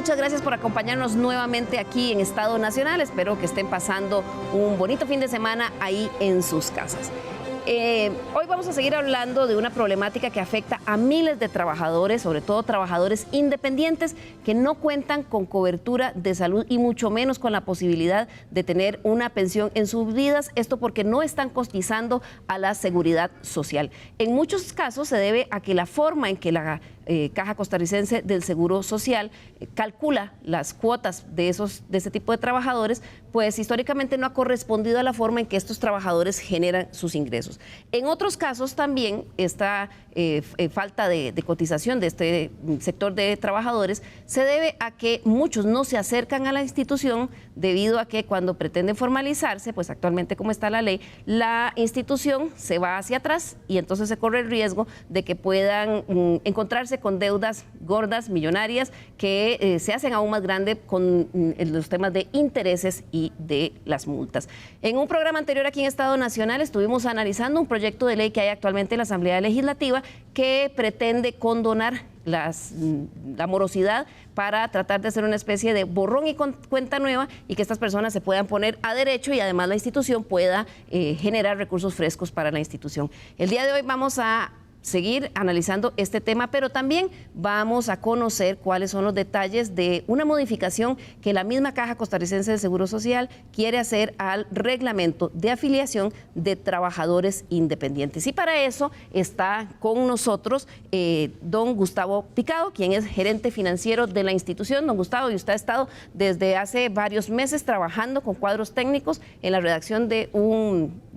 muchas gracias por acompañarnos nuevamente aquí en Estado Nacional. Espero que estén pasando un bonito fin de semana ahí en sus casas. Hoy vamos a seguir hablando de una problemática que afecta a miles de trabajadores, sobre todo trabajadores independientes que no cuentan con cobertura de salud y mucho menos con la posibilidad de tener una pensión en sus vidas. Esto porque no están cotizando a la seguridad social. En muchos casos se debe a que la forma en que la Caja Costarricense del Seguro Social calcula las cuotas de ese tipo de trabajadores, pues históricamente no ha correspondido a la forma en que estos trabajadores generan sus ingresos. En otros casos también esta falta de cotización de este sector de trabajadores se debe a que muchos no se acercan a la institución debido a que cuando pretenden formalizarse, pues actualmente como está la ley, la institución se va hacia atrás y entonces se corre el riesgo de que puedan encontrarse con deudas gordas, millonarias, que se hacen aún más grandes con los temas de intereses y de las multas. En un programa anterior aquí en Estado Nacional estuvimos analizando un proyecto de ley que hay actualmente en la Asamblea Legislativa que pretende condonar la morosidad para tratar de hacer una especie de borrón y cuenta nueva y que estas personas se puedan poner a derecho y además la institución pueda generar recursos frescos para la institución. El día de hoy vamos a seguir analizando este tema, pero también vamos a conocer cuáles son los detalles de una modificación que la misma Caja Costarricense del Seguro Social quiere hacer al reglamento de afiliación de trabajadores independientes. Y para eso está con nosotros don Gustavo Picado, quien es gerente financiero de la institución. Don Gustavo, y usted ha estado desde hace varios meses trabajando con cuadros técnicos en la redacción de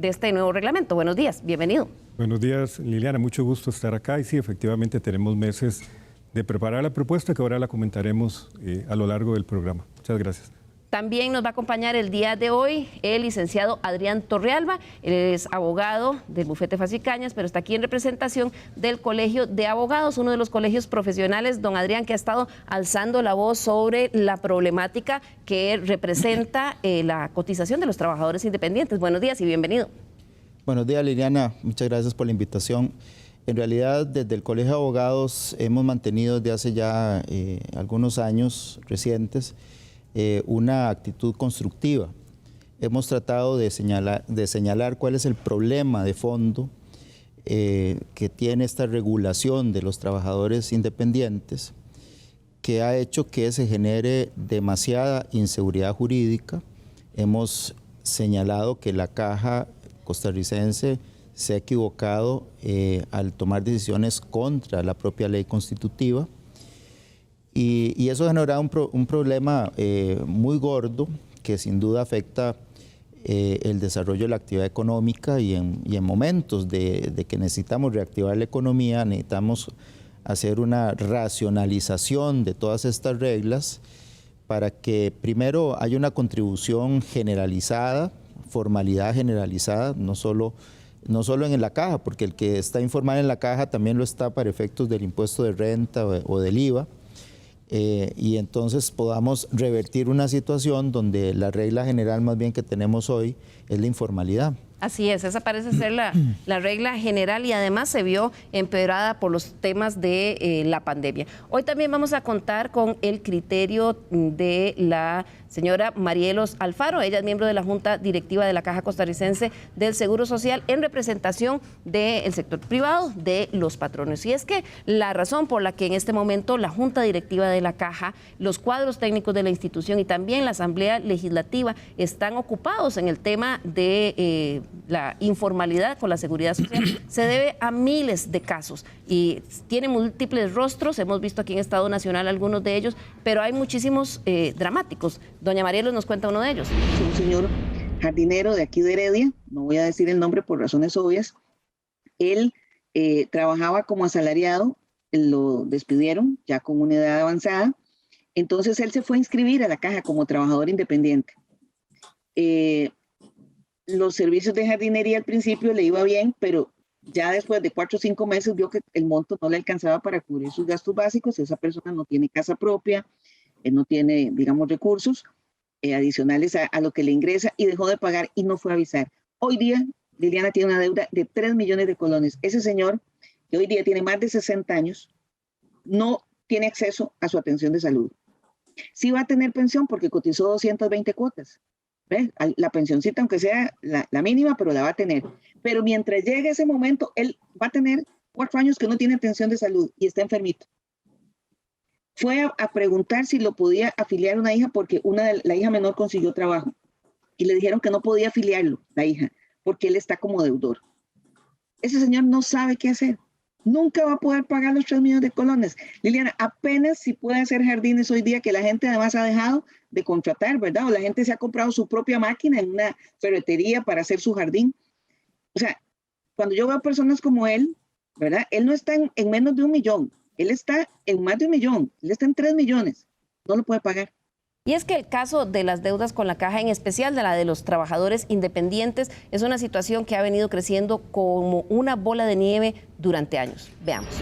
este nuevo reglamento. Buenos días, bienvenido. Buenos días, Liliana, mucho gusto estar acá. Y sí, efectivamente tenemos meses de preparar la propuesta que ahora la comentaremos a lo largo del programa. Muchas gracias. También nos va a acompañar el día de hoy el licenciado Adrián Torrealba. Él es abogado del bufete Facicañas, pero está aquí en representación del Colegio de Abogados, uno de los colegios profesionales. Don Adrián, que ha estado alzando la voz sobre la problemática que representa la cotización de los trabajadores independientes. Buenos días y bienvenido. Buenos días, Liliana. Muchas gracias por la invitación. En realidad, desde el Colegio de Abogados hemos mantenido desde hace ya algunos años recientes una actitud constructiva. Hemos tratado de señalar cuál es el problema de fondo que tiene esta regulación de los trabajadores independientes, que ha hecho que se genere demasiada inseguridad jurídica. Hemos señalado que la Caja Costarricense se ha equivocado al tomar decisiones contra la propia ley constitutiva y eso ha generado un problema muy gordo que sin duda afecta el desarrollo de la actividad económica y en momentos de que necesitamos reactivar la economía, necesitamos hacer una racionalización de todas estas reglas para que primero haya una contribución generalizada, formalidad generalizada, no solo en la caja, porque el que está informado en la caja también lo está para efectos del impuesto de renta o del IVA, y entonces podamos revertir una situación donde la regla general más bien que tenemos hoy es la informalidad. Así es, esa parece ser la regla general y además se vio empeorada por los temas de la pandemia. Hoy también vamos a contar con el criterio de la señora Marielos Alfaro. Ella es miembro de la Junta Directiva de la Caja Costarricense del Seguro Social en representación del sector privado, de los patrones. Y es que la razón por la que en este momento la Junta Directiva de la Caja, los cuadros técnicos de la institución y también la Asamblea Legislativa están ocupados en el tema de la informalidad con la seguridad social se debe a miles de casos y tiene múltiples rostros. Hemos visto aquí en Estado Nacional algunos de ellos, pero hay muchísimos dramáticos. Doña Marielos nos cuenta uno de ellos. Un señor jardinero de aquí de Heredia, no voy a decir el nombre por razones obvias. Él trabajaba como asalariado, lo despidieron ya con una edad avanzada, entonces él se fue a inscribir a la Caja como trabajador independiente. Los servicios de jardinería al principio le iba bien, pero ya después de 4 o 5 meses vio que el monto no le alcanzaba para cubrir sus gastos básicos. Esa persona no tiene casa propia, no tiene, digamos, recursos adicionales a lo que le ingresa y dejó de pagar y no fue a avisar. Hoy día, Liliana tiene una deuda de 3 millones de colones. Ese señor, que hoy día tiene más de 60 años, no tiene acceso a su atención de salud. Sí va a tener pensión porque cotizó 220 cuotas. ¿Ves? La pensioncita, aunque sea la mínima, pero la va a tener. Pero mientras llegue ese momento, él va a tener 4 años que no tiene atención de salud y está enfermito. Fue a preguntar si lo podía afiliar a una hija porque la hija menor consiguió trabajo. Y le dijeron que no podía afiliarlo, la hija, porque él está como deudor. Ese señor no sabe qué hacer. Nunca va a poder pagar los 3 millones de colones. Liliana, apenas si puede hacer jardines hoy día, que la gente además ha dejado de contratar, ¿verdad? O la gente se ha comprado su propia máquina en una ferretería para hacer su jardín. O sea, cuando yo veo personas como él, ¿verdad? Él no está en menos de 1 millón. Él está en más de 1 millón. Él está en 3 millones. No lo puede pagar. Y es que el caso de las deudas con la Caja, en especial de la de los trabajadores independientes, es una situación que ha venido creciendo como una bola de nieve durante años. Veamos.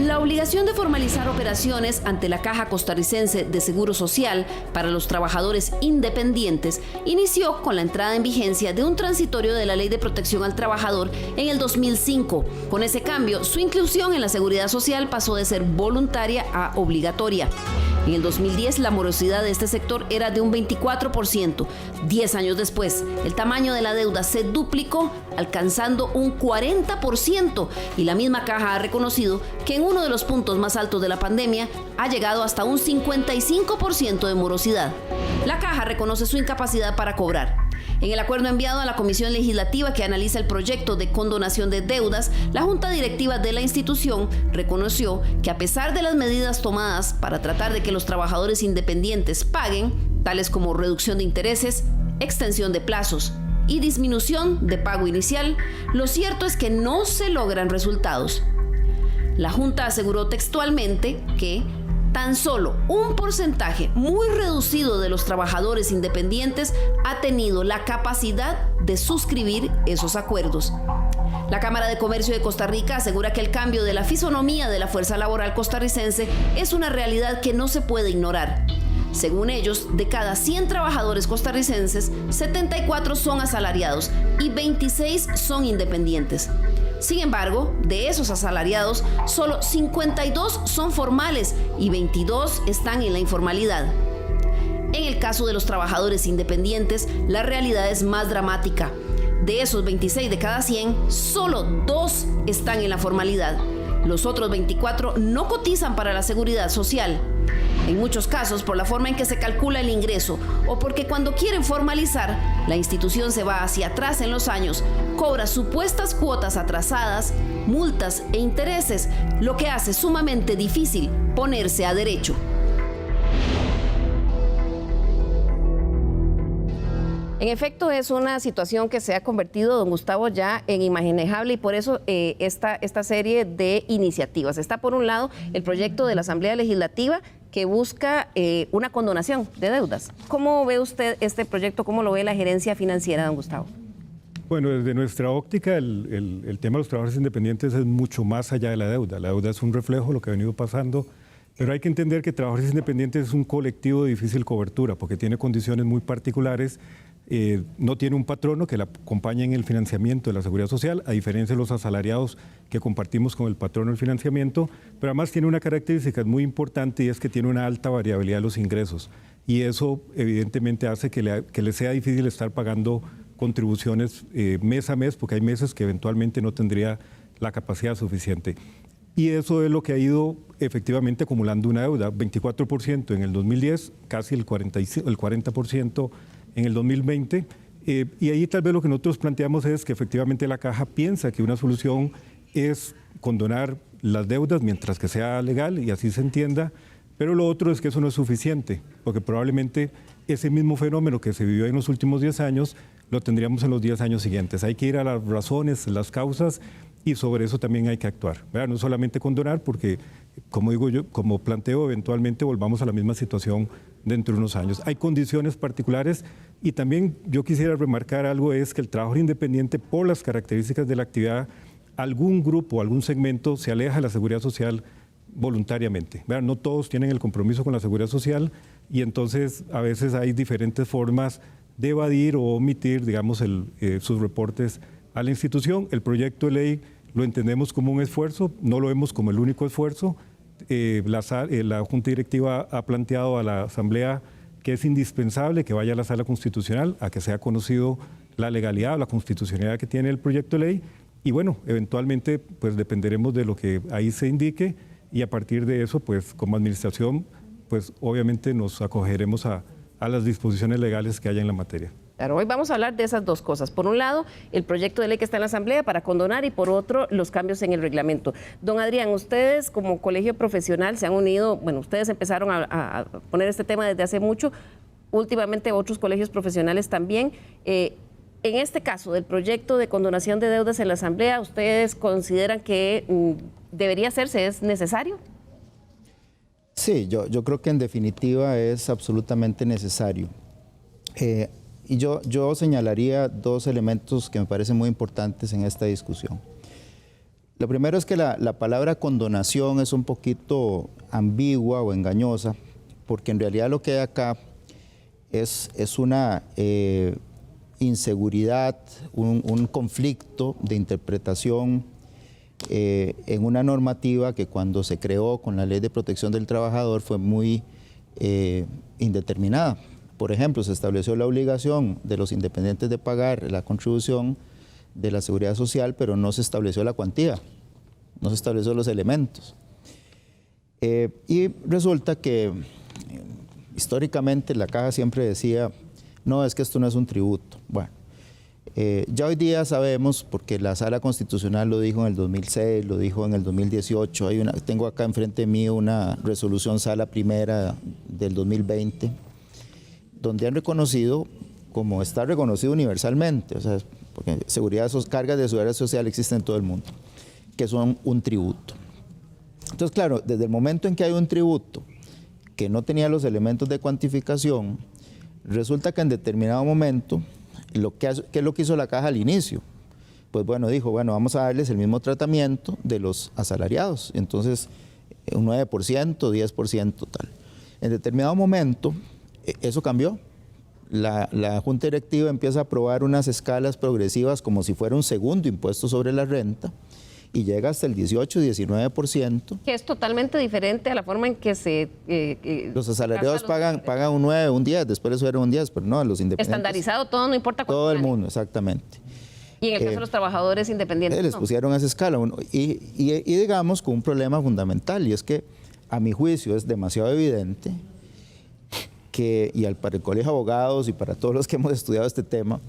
La obligación de formalizar operaciones ante la Caja Costarricense de Seguro Social para los trabajadores independientes inició con la entrada en vigencia de un transitorio de la Ley de Protección al Trabajador en el 2005. Con ese cambio, su inclusión en la Seguridad Social pasó de ser voluntaria a obligatoria. En el 2010, la morosidad de este sector era de un 24%. 10 años después, el tamaño de la deuda se duplicó, alcanzando un 40%. Y la misma Caja ha reconocido que en uno de los puntos más altos de la pandemia ha llegado hasta un 55% de morosidad. La Caja reconoce su incapacidad para cobrar. En el acuerdo enviado a la Comisión Legislativa que analiza el proyecto de condonación de deudas, la Junta Directiva de la institución reconoció que a pesar de las medidas tomadas para tratar de que los trabajadores independientes paguen, tales como reducción de intereses, extensión de plazos y disminución de pago inicial, lo cierto es que no se logran resultados. La Junta aseguró textualmente que tan solo un porcentaje muy reducido de los trabajadores independientes ha tenido la capacidad de suscribir esos acuerdos. La Cámara de Comercio de Costa Rica asegura que el cambio de la fisonomía de la fuerza laboral costarricense es una realidad que no se puede ignorar. Según ellos, de cada 100 trabajadores costarricenses, 74 son asalariados y 26 son independientes. Sin embargo, de esos asalariados, solo 52 son formales y 22 están en la informalidad. En el caso de los trabajadores independientes, la realidad es más dramática. De esos 26 de cada 100, solo 2 están en la formalidad. Los otros 24 no cotizan para la seguridad social. En muchos casos, por la forma en que se calcula el ingreso o porque cuando quieren formalizar, la institución se va hacia atrás en los años, cobra supuestas cuotas atrasadas, multas e intereses, lo que hace sumamente difícil ponerse a derecho. En efecto, es una situación que se ha convertido, don Gustavo, ya en inmanejable y por eso esta serie de iniciativas. Está por un lado el proyecto de la Asamblea Legislativa que busca una condonación de deudas. ¿Cómo ve usted este proyecto? ¿Cómo lo ve la gerencia financiera, don Gustavo? Bueno, desde nuestra óptica, el tema de los trabajadores independientes es mucho más allá de la deuda. La deuda es un reflejo de lo que ha venido pasando, pero hay que entender que trabajadores independientes es un colectivo de difícil cobertura porque tiene condiciones muy particulares. No tiene un patrono que la acompañe en el financiamiento de la seguridad social, a diferencia de los asalariados que compartimos con el patrono el financiamiento, pero además tiene una característica muy importante y es que tiene una alta variabilidad de los ingresos y eso evidentemente hace que le sea difícil estar pagando contribuciones mes a mes porque hay meses que eventualmente no tendría la capacidad suficiente. Y eso es lo que ha ido efectivamente acumulando una deuda, 24% en el 2010, casi el 40% en el 2020, y ahí tal vez lo que nosotros planteamos es que efectivamente la Caja piensa que una solución es condonar las deudas mientras que sea legal y así se entienda, pero lo otro es que eso no es suficiente, porque probablemente ese mismo fenómeno que se vivió en los últimos 10 años lo tendríamos en los 10 años siguientes. Hay que ir a las razones, las causas, y sobre eso también hay que actuar, ¿verdad? No solamente condonar, porque, como digo yo, como planteo, eventualmente volvamos a la misma situación dentro de unos años. Hay condiciones particulares y también yo quisiera remarcar algo, es que el trabajador independiente, por las características de la actividad, algún grupo, algún segmento se aleja de la seguridad social voluntariamente, ¿verdad? No todos tienen el compromiso con la seguridad social y entonces a veces hay diferentes formas de evadir o omitir, digamos, sus reportes a la institución. El proyecto de ley lo entendemos como un esfuerzo, no lo vemos como el único esfuerzo. la Junta Directiva ha planteado a la Asamblea que es indispensable que vaya a la Sala Constitucional a que sea conocido la legalidad o la constitucionalidad que tiene el proyecto de ley. Y bueno, eventualmente pues dependeremos de lo que ahí se indique y a partir de eso, pues como administración, pues obviamente nos acogeremos a las disposiciones legales que haya en la materia. Claro, hoy vamos a hablar de esas dos cosas. Por un lado, el proyecto de ley que está en la Asamblea para condonar y por otro, los cambios en el reglamento. Don Adrián, ustedes como colegio profesional se han unido, bueno, ustedes empezaron a poner este tema desde hace mucho, últimamente otros colegios profesionales también. En este caso del proyecto de condonación de deudas en la Asamblea, ¿ustedes consideran que debería hacerse, es necesario? Sí, yo creo que en definitiva es absolutamente necesario. Y yo señalaría dos elementos que me parecen muy importantes en esta discusión. Lo primero es que la palabra condonación es un poquito ambigua o engañosa, porque en realidad lo que hay acá es una inseguridad, un conflicto de interpretación en una normativa que cuando se creó con la Ley de Protección del Trabajador fue muy indeterminada. Por ejemplo, se estableció la obligación de los independientes de pagar la contribución de la Seguridad Social, pero no se estableció la cuantía, no se estableció los elementos. Y resulta que históricamente la Caja siempre decía, no, es que esto no es un tributo. Bueno, ya hoy día sabemos, porque la Sala Constitucional lo dijo en el 2006, lo dijo en el 2018, tengo acá enfrente mío una resolución Sala Primera del 2020, donde han reconocido, como está reconocido universalmente, o sea, porque cargas de seguridad social existen en todo el mundo, que son un tributo. Entonces, claro, desde el momento en que hay un tributo que no tenía los elementos de cuantificación, resulta que en determinado momento, ¿qué es lo que hizo la Caja al inicio? Pues bueno, dijo, bueno, vamos a darles el mismo tratamiento de los asalariados, entonces un 9%, 10% tal. En determinado momento, eso cambió. La Junta Directiva empieza a aprobar unas escalas progresivas como si fuera un segundo impuesto sobre la renta y llega hasta el 18-19%. Que es totalmente diferente a la forma en que se... los asalariados pagan un 9, un 10, después les subieron un 10, pero no, a los independientes... Estandarizado todo, no importa cuánto. Todo el mundo, exactamente. Y en el caso de los trabajadores independientes, les pusieron esa escala. Y digamos con un problema fundamental, y es que a mi juicio es demasiado evidente para el Colegio de Abogados y para todos los que hemos estudiado este tema,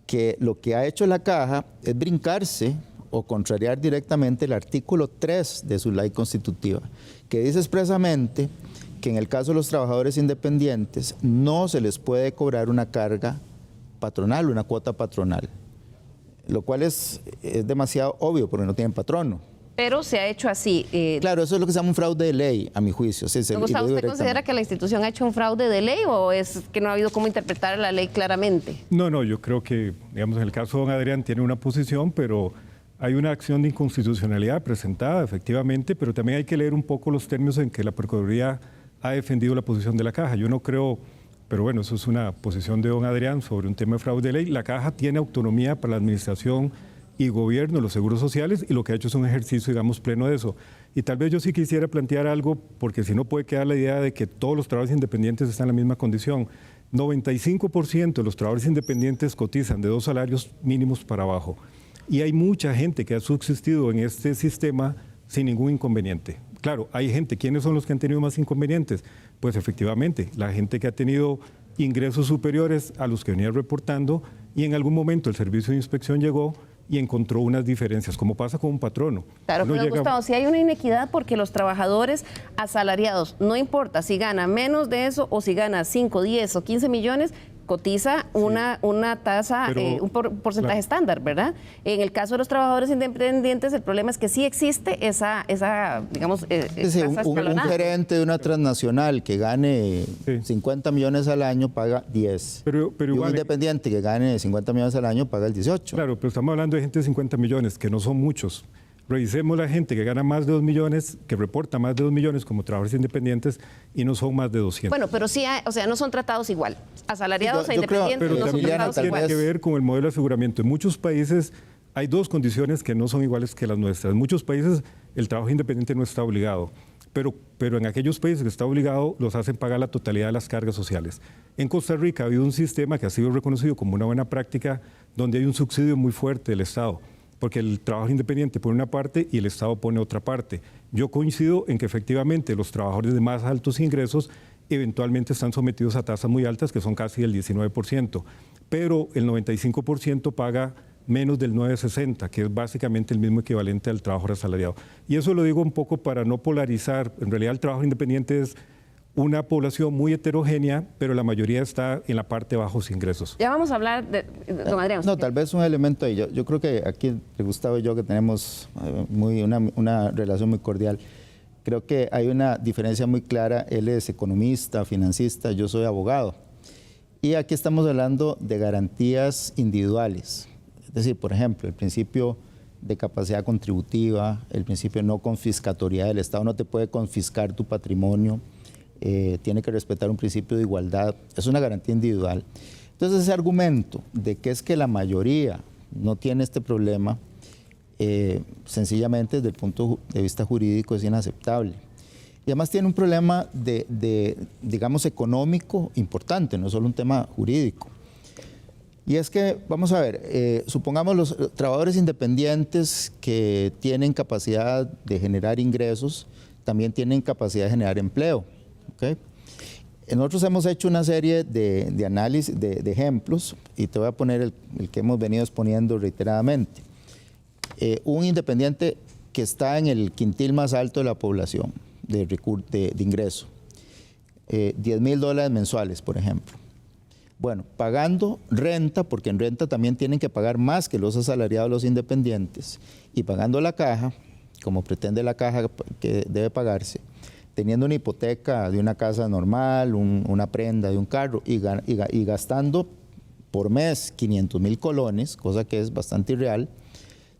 que lo que ha hecho la Caja es brincarse o contrariar directamente el artículo 3 de su ley constitutiva, que dice expresamente que en el caso de los trabajadores independientes no se les puede cobrar una carga patronal, una cuota patronal, lo cual es demasiado obvio porque no tienen patrono. Pero se ha hecho así. Claro, eso es lo que se llama un fraude de ley, a mi juicio. Sí, Gustavo, ¿usted considera que la institución ha hecho un fraude de ley o es que no ha habido cómo interpretar la ley claramente? No, yo creo que, digamos, en el caso de don Adrián tiene una posición, pero hay una acción de inconstitucionalidad presentada, efectivamente, pero también hay que leer un poco los términos en que la Procuraduría ha defendido la posición de la Caja. Yo no creo, pero bueno, eso es una posición de don Adrián sobre un tema de fraude de ley. La Caja tiene autonomía para la administración y gobierno, los seguros sociales, y lo que ha hecho es un ejercicio, digamos, pleno de eso. Y tal vez yo sí quisiera plantear algo, porque si no puede quedar la idea de que todos los trabajadores independientes están en la misma condición. 95% de los trabajadores independientes cotizan de 2 salarios mínimos para abajo. Y hay mucha gente que ha subsistido en este sistema sin ningún inconveniente. Claro, hay gente. ¿Quiénes son los que han tenido más inconvenientes? Pues efectivamente, la gente que ha tenido ingresos superiores a los que venía reportando y en algún momento el servicio de inspección llegó y encontró unas diferencias, como pasa con un patrono. Claro, pero Gustavo, si hay una inequidad porque los trabajadores asalariados, no importa si gana menos de eso o si gana 5, 10 o 15 millones, cotiza una tasa, un porcentaje estándar, ¿verdad? En el caso de los trabajadores independientes, el problema es que sí existe esa digamos, un gerente de una transnacional que gane 50 millones al año paga 10. Pero y un independiente que gane 50 millones al año paga el 18. Claro, pero estamos hablando de gente de 50 millones, que no son muchos. Revisemos la gente que gana más de 2 millones, que reporta más de 2 millones como trabajadores independientes y no son más de 200. Bueno, pero sí, o sea, no son tratados igual. Asalariados e independientes pero no son tratados igual. Tiene que ver con el modelo de aseguramiento. En muchos países hay 2 condiciones que no son iguales que las nuestras. En muchos países el trabajo independiente no está obligado. pero en aquellos países que está obligado los hacen pagar la totalidad de las cargas sociales. En Costa Rica ha habido un sistema que ha sido reconocido como una buena práctica donde hay un subsidio muy fuerte del Estado, porque el trabajo independiente pone una parte y el Estado pone otra parte. Yo coincido en que efectivamente los trabajadores de más altos ingresos eventualmente están sometidos a tasas muy altas, que son casi el 19%, pero el 95% paga menos del 9.60, que es básicamente el mismo equivalente al trabajo asalariado. Y eso lo digo un poco para no polarizar. En realidad el trabajo independiente es una población muy heterogénea, pero la mayoría está en la parte de bajos ingresos. Ya vamos a hablar de don Adrián. No, tal vez un elemento ahí. Yo creo que aquí Gustavo y yo que tenemos una relación muy cordial, creo que hay una diferencia muy clara. Él es economista, financista, yo soy abogado. Y aquí estamos hablando de garantías individuales. Es decir, por ejemplo, el principio de capacidad contributiva, el principio de no confiscatoriedad, el Estado no te puede confiscar tu patrimonio, tiene que respetar un principio de igualdad, es una garantía individual. Entonces ese argumento de que es que la mayoría no tiene este problema, sencillamente desde el punto de vista jurídico es inaceptable. Y además tiene un problema digamos, económico importante, no es solo un tema jurídico. Y es que, vamos a ver, supongamos los trabajadores independientes que tienen capacidad de generar ingresos, también tienen capacidad de generar empleo. ¿Okay? Nosotros hemos hecho una serie de análisis, de ejemplos, y te voy a poner el que hemos venido exponiendo reiteradamente. Un independiente que está en el quintil más alto de la población de ingreso, $10,000 mensuales, por ejemplo. Bueno, pagando renta, porque en renta también tienen que pagar más que los asalariados los independientes, y pagando la caja, como pretende la caja que debe pagarse, teniendo una hipoteca de una casa normal, una prenda de un carro, y gastando por mes 500,000 colones, cosa que es bastante irreal,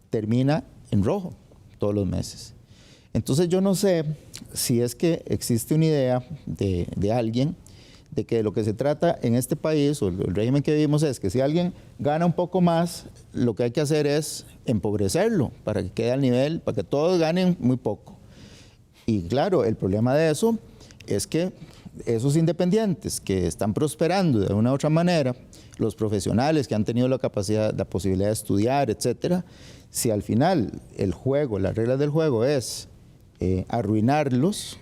termina en rojo todos los meses. Entonces yo no sé si es que existe una idea de alguien de que de lo que se trata en este país, o el régimen que vivimos, es que si alguien gana un poco más, lo que hay que hacer es empobrecerlo para que quede al nivel, para que todos ganen muy poco. Y claro, el problema de eso es que esos independientes que están prosperando de una u otra manera, los profesionales que han tenido la capacidad, la posibilidad de estudiar, etcétera, si al final el juego, las reglas del juego es arruinarlos,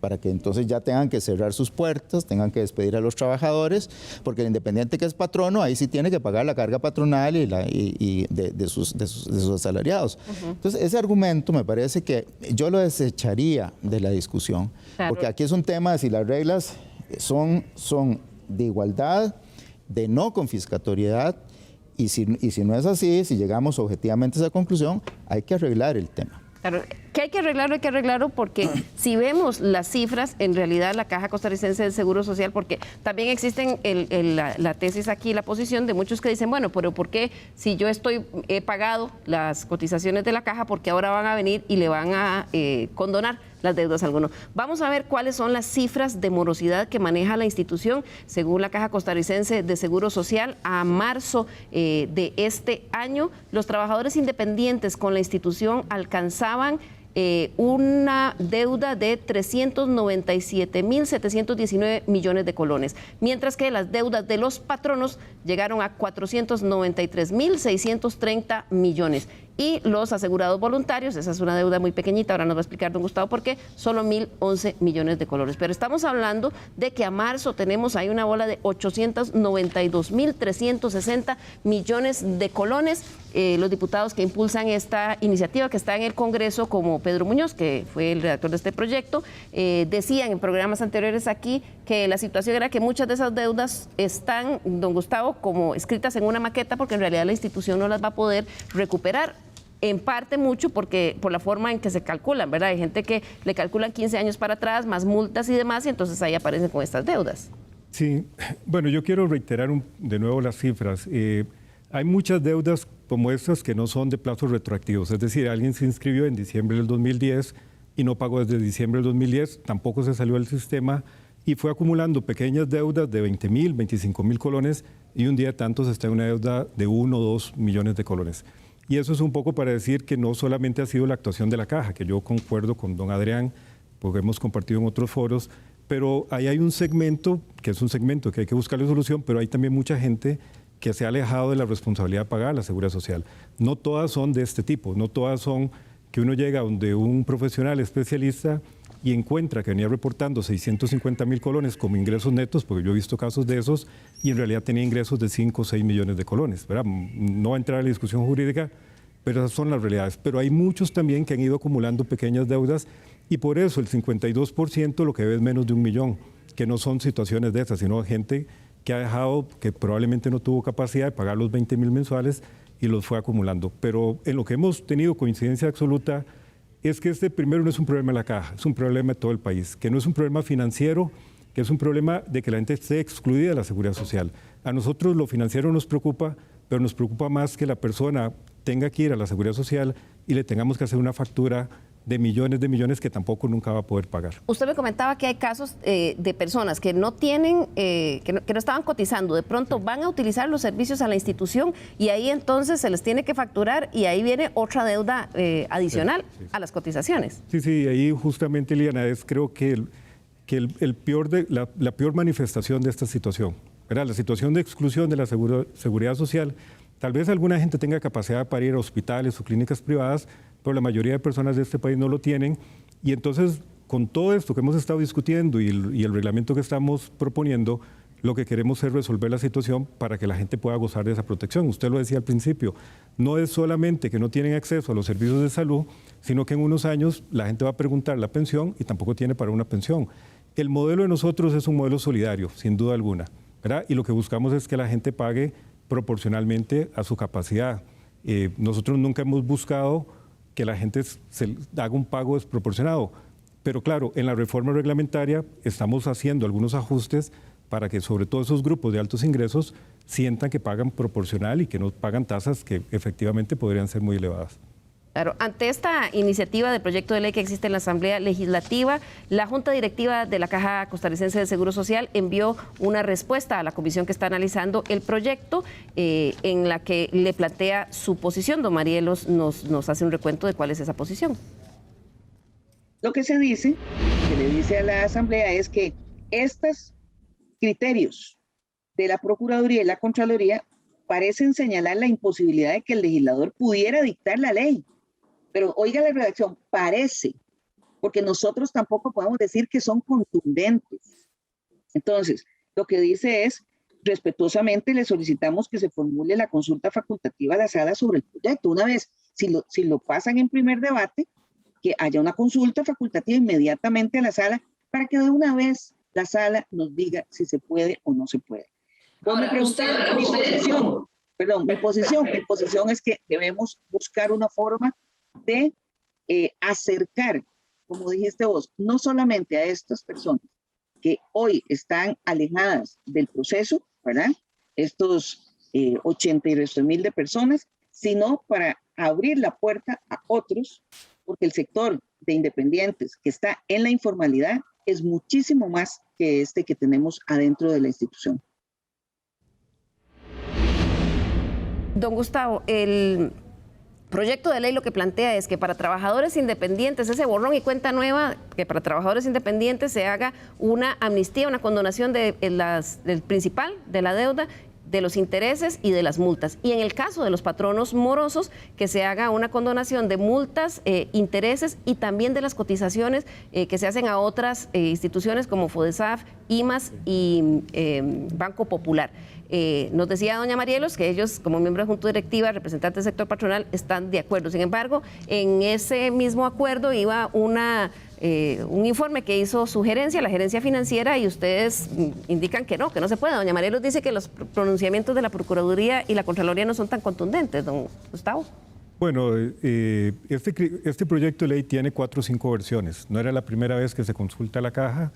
para que entonces ya tengan que cerrar sus puertas, tengan que despedir a los trabajadores, porque el independiente que es patrono, ahí sí tiene que pagar la carga patronal de sus asalariados. Entonces, ese argumento me parece que yo lo desecharía de la discusión, claro, porque aquí es un tema de si las reglas son de igualdad, de no confiscatoriedad, y si no es así, si llegamos objetivamente a esa conclusión, hay que arreglar el tema. Claro, que hay que arreglarlo porque si vemos las cifras, en realidad la Caja Costarricense del Seguro Social, porque también existen la tesis aquí, la posición de muchos que dicen, bueno, pero ¿por qué si yo he pagado las cotizaciones de la Caja, porque ahora van a venir y le van a condonar las deudas a alguno? Vamos a ver cuáles son las cifras de morosidad que maneja la institución. Según la Caja Costarricense de Seguro Social, a marzo de este año, los trabajadores independientes con la institución alcanzaban una deuda de 397.719 millones de colones, mientras que las deudas de los patronos llegaron a 493.630 millones. Y los asegurados voluntarios, esa es una deuda muy pequeñita, ahora nos va a explicar don Gustavo por qué, solo 1.011 millones de colones. Pero estamos hablando de que a marzo tenemos ahí una bola de 892.360 millones de colones. Los diputados que impulsan esta iniciativa, que está en el Congreso, como Pedro Muñoz, que fue el redactor de este proyecto, decían en programas anteriores aquí que la situación era que muchas de esas deudas están, don Gustavo, como escritas en una maqueta, porque en realidad la institución no las va a poder recuperar. En parte mucho porque por la forma en que se calculan, ¿verdad? Hay gente que le calculan 15 años para atrás, más multas y demás, y entonces ahí aparecen con estas deudas. Sí, bueno, yo quiero reiterar de nuevo las cifras. Hay muchas deudas como estas que no son de plazos retroactivos, es decir, alguien se inscribió en diciembre del 2010 y no pagó desde diciembre del 2010, tampoco se salió del sistema y fue acumulando pequeñas deudas de 20,000, 25,000 colones y un día tantos está en una deuda de 1 o 2 millones de colones. Y eso es un poco para decir que no solamente ha sido la actuación de la Caja, que yo concuerdo con don Adrián, porque hemos compartido en otros foros, pero ahí hay un segmento que es un segmento que hay que buscarle solución, pero hay también mucha gente que se ha alejado de la responsabilidad de pagar la seguridad social. No todas son de este tipo, no todas son que uno llega donde un profesional especialista y encuentra que venía reportando 650.000 colones como ingresos netos, porque yo he visto casos de esos, y en realidad tenía ingresos de 5 o 6 millones de colones, ¿verdad? No va a entrar a la discusión jurídica, pero esas son las realidades. Pero hay muchos también que han ido acumulando pequeñas deudas y por eso el 52% lo que debe es menos de 1 millón, que no son situaciones de esas, sino gente que ha dejado, que probablemente no tuvo capacidad de pagar los 20.000 mensuales y los fue acumulando. Pero en lo que hemos tenido coincidencia absoluta es que este primero no es un problema de la caja, es un problema de todo el país, que no es un problema financiero, que es un problema de que la gente esté excluida de la seguridad social. A nosotros lo financiero nos preocupa, pero nos preocupa más que la persona tenga que ir a la seguridad social y le tengamos que hacer una factura de millones que tampoco nunca va a poder pagar. Usted me comentaba que hay casos de personas que no tienen, que no estaban cotizando, de pronto van a utilizar los servicios a la institución y ahí entonces se les tiene que facturar y ahí viene otra deuda adicional a las cotizaciones. Sí, ahí justamente, Liliana, es creo que la peor manifestación de esta situación, ¿verdad? La situación de exclusión de la seguridad social. Tal vez alguna gente tenga capacidad para ir a hospitales o clínicas privadas, pero la mayoría de personas de este país no lo tienen. Y entonces, con todo esto que hemos estado discutiendo y el reglamento que estamos proponiendo, lo que queremos es resolver la situación para que la gente pueda gozar de esa protección. Usted lo decía al principio, no es solamente que no tienen acceso a los servicios de salud, sino que en unos años la gente va a preguntar la pensión y tampoco tiene para una pensión. El modelo de nosotros es un modelo solidario, sin duda alguna, ¿verdad? Y lo que buscamos es que la gente pague proporcionalmente a su capacidad. Nosotros nunca hemos buscado que la gente se haga un pago desproporcionado, pero claro, en la reforma reglamentaria estamos haciendo algunos ajustes para que sobre todo esos grupos de altos ingresos sientan que pagan proporcional y que no pagan tasas que efectivamente podrían ser muy elevadas. Claro, ante esta iniciativa de proyecto de ley que existe en la Asamblea Legislativa, la Junta Directiva de la Caja Costarricense de Seguro Social envió una respuesta a la comisión que está analizando el proyecto en la que le plantea su posición. Don Marielos nos hace un recuento de cuál es esa posición. Lo que se dice, que le dice a la Asamblea es que estos criterios de la Procuraduría y la Contraloría parecen señalar la imposibilidad de que el legislador pudiera dictar la ley. Pero oiga la redacción, parece, porque nosotros tampoco podemos decir que son contundentes. Entonces, lo que dice es, respetuosamente le solicitamos que se formule la consulta facultativa a la sala sobre el proyecto. Una vez, si lo pasan en primer debate, que haya una consulta facultativa inmediatamente a la sala para que de una vez la sala nos diga si se puede o no se puede. Ahora, me preguntan mi posición es que debemos buscar una forma de acercar, como dijiste vos, no solamente a estas personas que hoy están alejadas del proceso, ¿verdad? Estos 80 y resto mil de personas, sino para abrir la puerta a otros, porque el sector de independientes que está en la informalidad es muchísimo más que este que tenemos adentro de la institución. Don Gustavo, el proyecto de ley lo que plantea es que para trabajadores independientes, ese borrón y cuenta nueva, que para trabajadores independientes se haga una amnistía, una condonación del principal, de la deuda, de los intereses y de las multas. Y en el caso de los patronos morosos, que se haga una condonación de multas, intereses y también de las cotizaciones que se hacen a otras instituciones como FODESAF, IMAS y Banco Popular. Nos decía doña Marielos que ellos, como miembros de Junta Directiva, representantes del sector patronal, están de acuerdo. Sin embargo, en ese mismo acuerdo iba un informe que hizo su gerencia, la gerencia financiera, y ustedes indican que no se puede. Doña Marielos dice que los pronunciamientos de la Procuraduría y la Contraloría no son tan contundentes, don Gustavo. Bueno, este proyecto de ley tiene 4 o 5 versiones. No era la primera vez que se consulta la caja.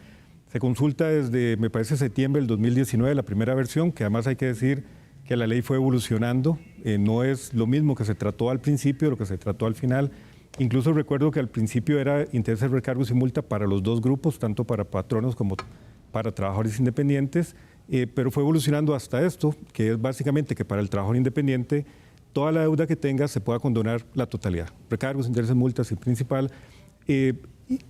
Se consulta desde, me parece, septiembre del 2019, la primera versión, que además hay que decir que la ley fue evolucionando. No es lo mismo que se trató al principio, lo que se trató al final. Incluso recuerdo que al principio era intereses, recargos y multa para los dos grupos, tanto para patronos como para trabajadores independientes, pero fue evolucionando hasta esto, que es básicamente que para el trabajador independiente toda la deuda que tenga se pueda condonar la totalidad, recargos, intereses, multas y principal.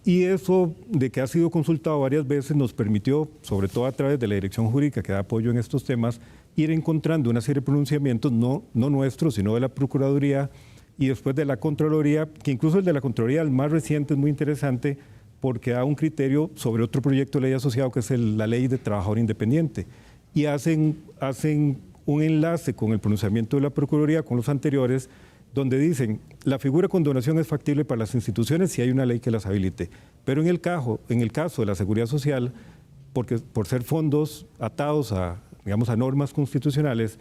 Y eso, de que ha sido consultado varias veces, nos permitió, sobre todo a través de la dirección jurídica que da apoyo en estos temas, ir encontrando una serie de pronunciamientos, no nuestros, sino de la Procuraduría y después de la Contraloría, que incluso el de la Contraloría, el más reciente, es muy interesante porque da un criterio sobre otro proyecto de ley asociado que es la Ley de Trabajador Independiente. Y hacen un enlace con el pronunciamiento de la Procuraduría, con los anteriores, donde dicen, la figura de condonación es factible para las instituciones si hay una ley que las habilite. Pero en el caso de la Seguridad Social, porque por ser fondos atados a normas constitucionales,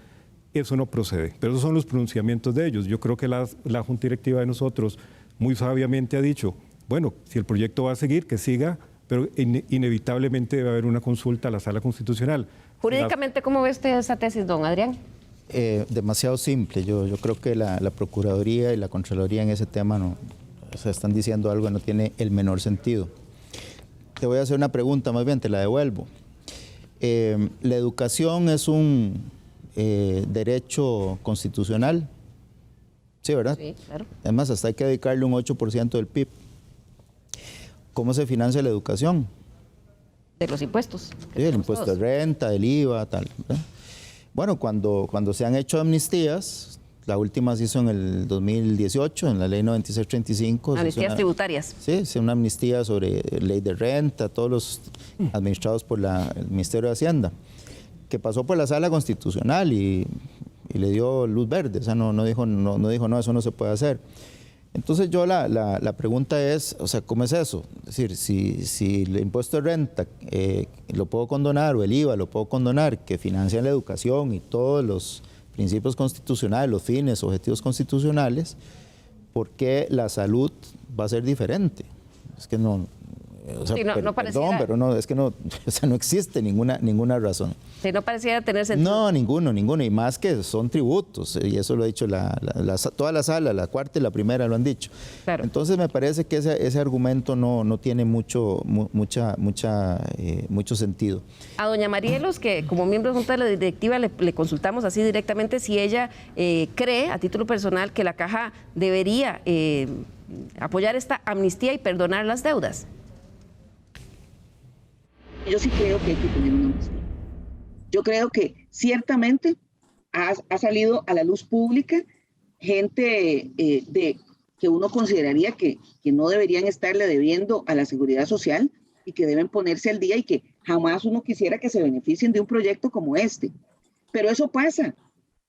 eso no procede. Pero esos son los pronunciamientos de ellos. Yo creo que la Junta Directiva de nosotros muy sabiamente ha dicho, bueno, si el proyecto va a seguir, que siga, pero inevitablemente debe haber una consulta a la Sala Constitucional. Jurídicamente, ¿cómo ve usted esa tesis, don Adrián? Demasiado simple. Yo creo que la Procuraduría y la Contraloría en ese tema están diciendo algo que no tiene el menor sentido. Te voy a hacer una pregunta, más bien te la devuelvo. ¿La educación es un derecho constitucional? Sí, ¿verdad? Sí, claro. Además, hasta hay que dedicarle un 8% del PIB. ¿Cómo se financia la educación? De los impuestos. Sí, el impuesto de renta, el IVA, tal, ¿verdad? Bueno, cuando se han hecho amnistías, la última se hizo en el 2018, en la ley 9635. Amnistías tributarias. Sí, es una amnistía sobre ley de renta, todos los administrados por el Ministerio de Hacienda, que pasó por la Sala Constitucional y le dio luz verde, o sea, no dijo, no, eso no se puede hacer. Entonces yo la pregunta es, o sea, ¿cómo es eso? Es decir, si el impuesto de renta lo puedo condonar, o el IVA lo puedo condonar, que financian la educación y todos los principios constitucionales, los fines, objetivos constitucionales, ¿por qué la salud va a ser diferente? Es que no... O sea, sí, no pareciera... Perdón, pero no, es que no, o sea, no existe ninguna razón. Sí, no pareciera tener sentido. No, ninguno, y más que son tributos, y eso lo ha dicho toda la sala, la cuarta y la primera lo han dicho. Claro. Entonces me parece que ese argumento no tiene mucho sentido. A doña Marielos, que como miembro de Junta de la Directiva le consultamos así directamente si ella cree, a título personal, que la Caja debería apoyar esta amnistía y perdonar las deudas. Yo sí creo que hay que tener una amnistía. Yo creo que ciertamente ha salido a la luz pública gente que uno consideraría que no deberían estarle debiendo a la Seguridad Social y que deben ponerse al día y que jamás uno quisiera que se beneficien de un proyecto como este. Pero eso pasa.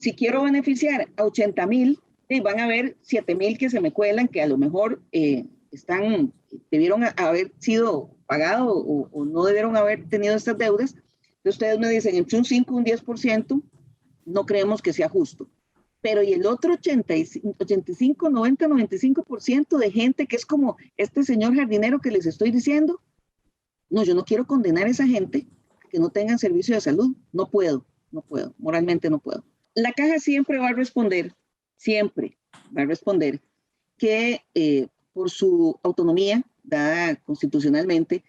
Si quiero beneficiar a 80,000, van a haber 7,000 que se me cuelan, que a lo mejor debieron haber sido pagados o no debieron haber tenido estas deudas. Entonces ustedes me dicen, entre un 5 y un 10%, no creemos que sea justo. Pero y el otro 85, 90, 95% de gente que es como este señor jardinero que les estoy diciendo, no, yo no quiero condenar a esa gente a que no tengan servicio de salud. No puedo, moralmente no puedo. La Caja siempre va a responder que por su autonomía dada constitucionalmente,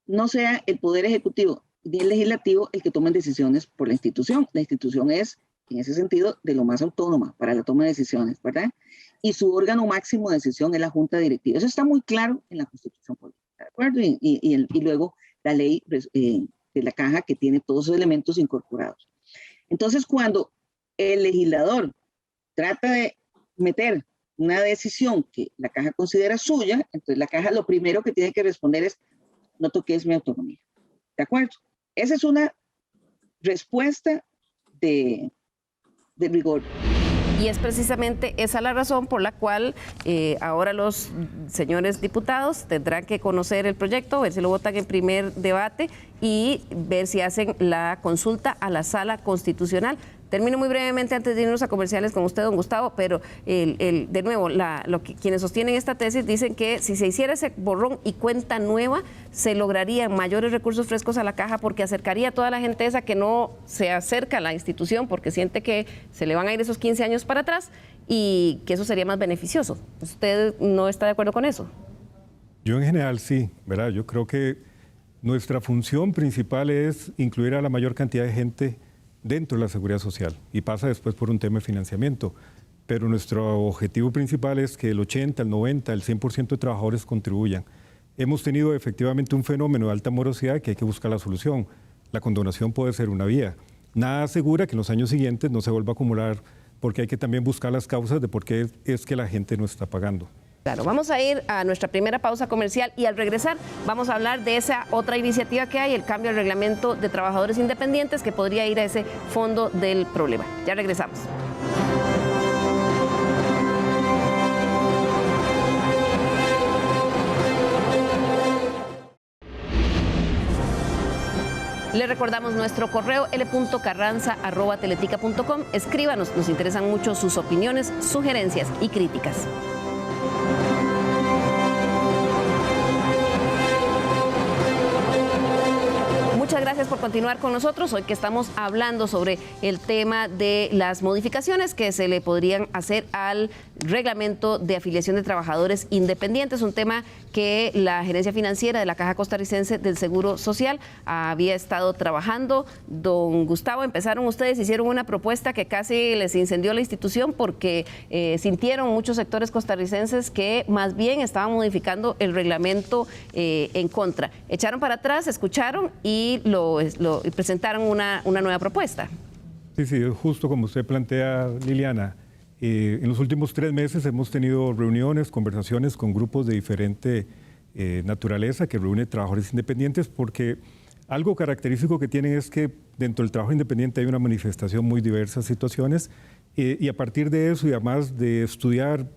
no sea el Poder Ejecutivo ni el Legislativo el que tomen decisiones por la institución. La institución es, en ese sentido, de lo más autónoma para la toma de decisiones, ¿verdad? Y su órgano máximo de decisión es la Junta Directiva. Eso está muy claro en la Constitución Política, ¿de acuerdo? Y luego la ley de la Caja, que tiene todos esos elementos incorporados. Entonces, cuando el legislador trata de meter una decisión que la Caja considera suya, entonces la Caja lo primero que tiene que responder es, no toques mi autonomía. ¿De acuerdo? Esa es una respuesta de rigor. Y es precisamente esa la razón por la cual ahora los señores diputados tendrán que conocer el proyecto, ver si lo votan en primer debate y ver si hacen la consulta a la Sala Constitucional. Termino muy brevemente antes de irnos a comerciales con usted, don Gustavo, pero de nuevo, quienes sostienen esta tesis dicen que si se hiciera ese borrón y cuenta nueva, se lograrían mayores recursos frescos a la Caja porque acercaría a toda la gente esa que no se acerca a la institución porque siente que se le van a ir esos 15 años para atrás y que eso sería más beneficioso. ¿Usted no está de acuerdo con eso? Yo en general sí, ¿verdad? Yo creo que nuestra función principal es incluir a la mayor cantidad de gente dentro de la seguridad social y pasa después por un tema de financiamiento. pero nuestro objetivo principal es que el 80, el 90, el 100% de trabajadores contribuyan. Hemos tenido efectivamente un fenómeno de alta morosidad que hay que buscar la solución. La condonación puede ser una vía. Nada asegura que en los años siguientes no se vuelva a acumular, porque hay que también buscar las causas de por qué es que la gente no está pagando. Claro, vamos a ir a nuestra primera pausa comercial y al regresar vamos a hablar de esa otra iniciativa que hay, el cambio al reglamento de trabajadores independientes que podría ir a ese fondo del problema. Ya regresamos. Le recordamos nuestro correo l.carranza@teletica.com. Escríbanos, nos interesan mucho sus opiniones, sugerencias y críticas. Muchas gracias por continuar con nosotros. Hoy que estamos hablando sobre el tema de las modificaciones que se le podrían hacer al reglamento de afiliación de trabajadores independientes, un tema que la gerencia financiera de la Caja Costarricense del Seguro Social había estado trabajando. Don Gustavo, empezaron ustedes, hicieron una propuesta que casi les incendió la institución porque sintieron muchos sectores costarricenses que más bien estaban modificando el reglamento en contra. Echaron para atrás, escucharon y y presentaron una nueva propuesta. Sí, justo como usted plantea, Liliana. En los últimos 3 meses hemos tenido reuniones, conversaciones con grupos de diferente naturaleza que reúnen trabajadores independientes, porque algo característico que tienen es que dentro del trabajo independiente hay una manifestación muy diversas situaciones y a partir de eso y además de estudiar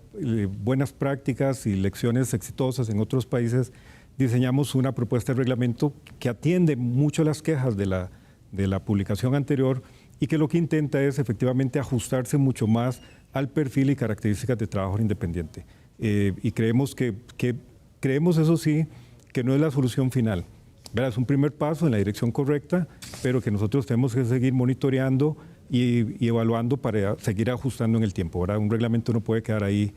buenas prácticas y lecciones exitosas en otros países, diseñamos una propuesta de reglamento que atiende mucho las quejas de la publicación anterior y que lo que intenta es efectivamente ajustarse mucho más al perfil y características de trabajador independiente. Y creemos creemos eso sí, que no es la solución final. ¿Verdad? Es un primer paso en la dirección correcta, pero que nosotros tenemos que seguir monitoreando y evaluando para seguir ajustando en el tiempo. ¿Verdad? Un reglamento no puede quedar ahí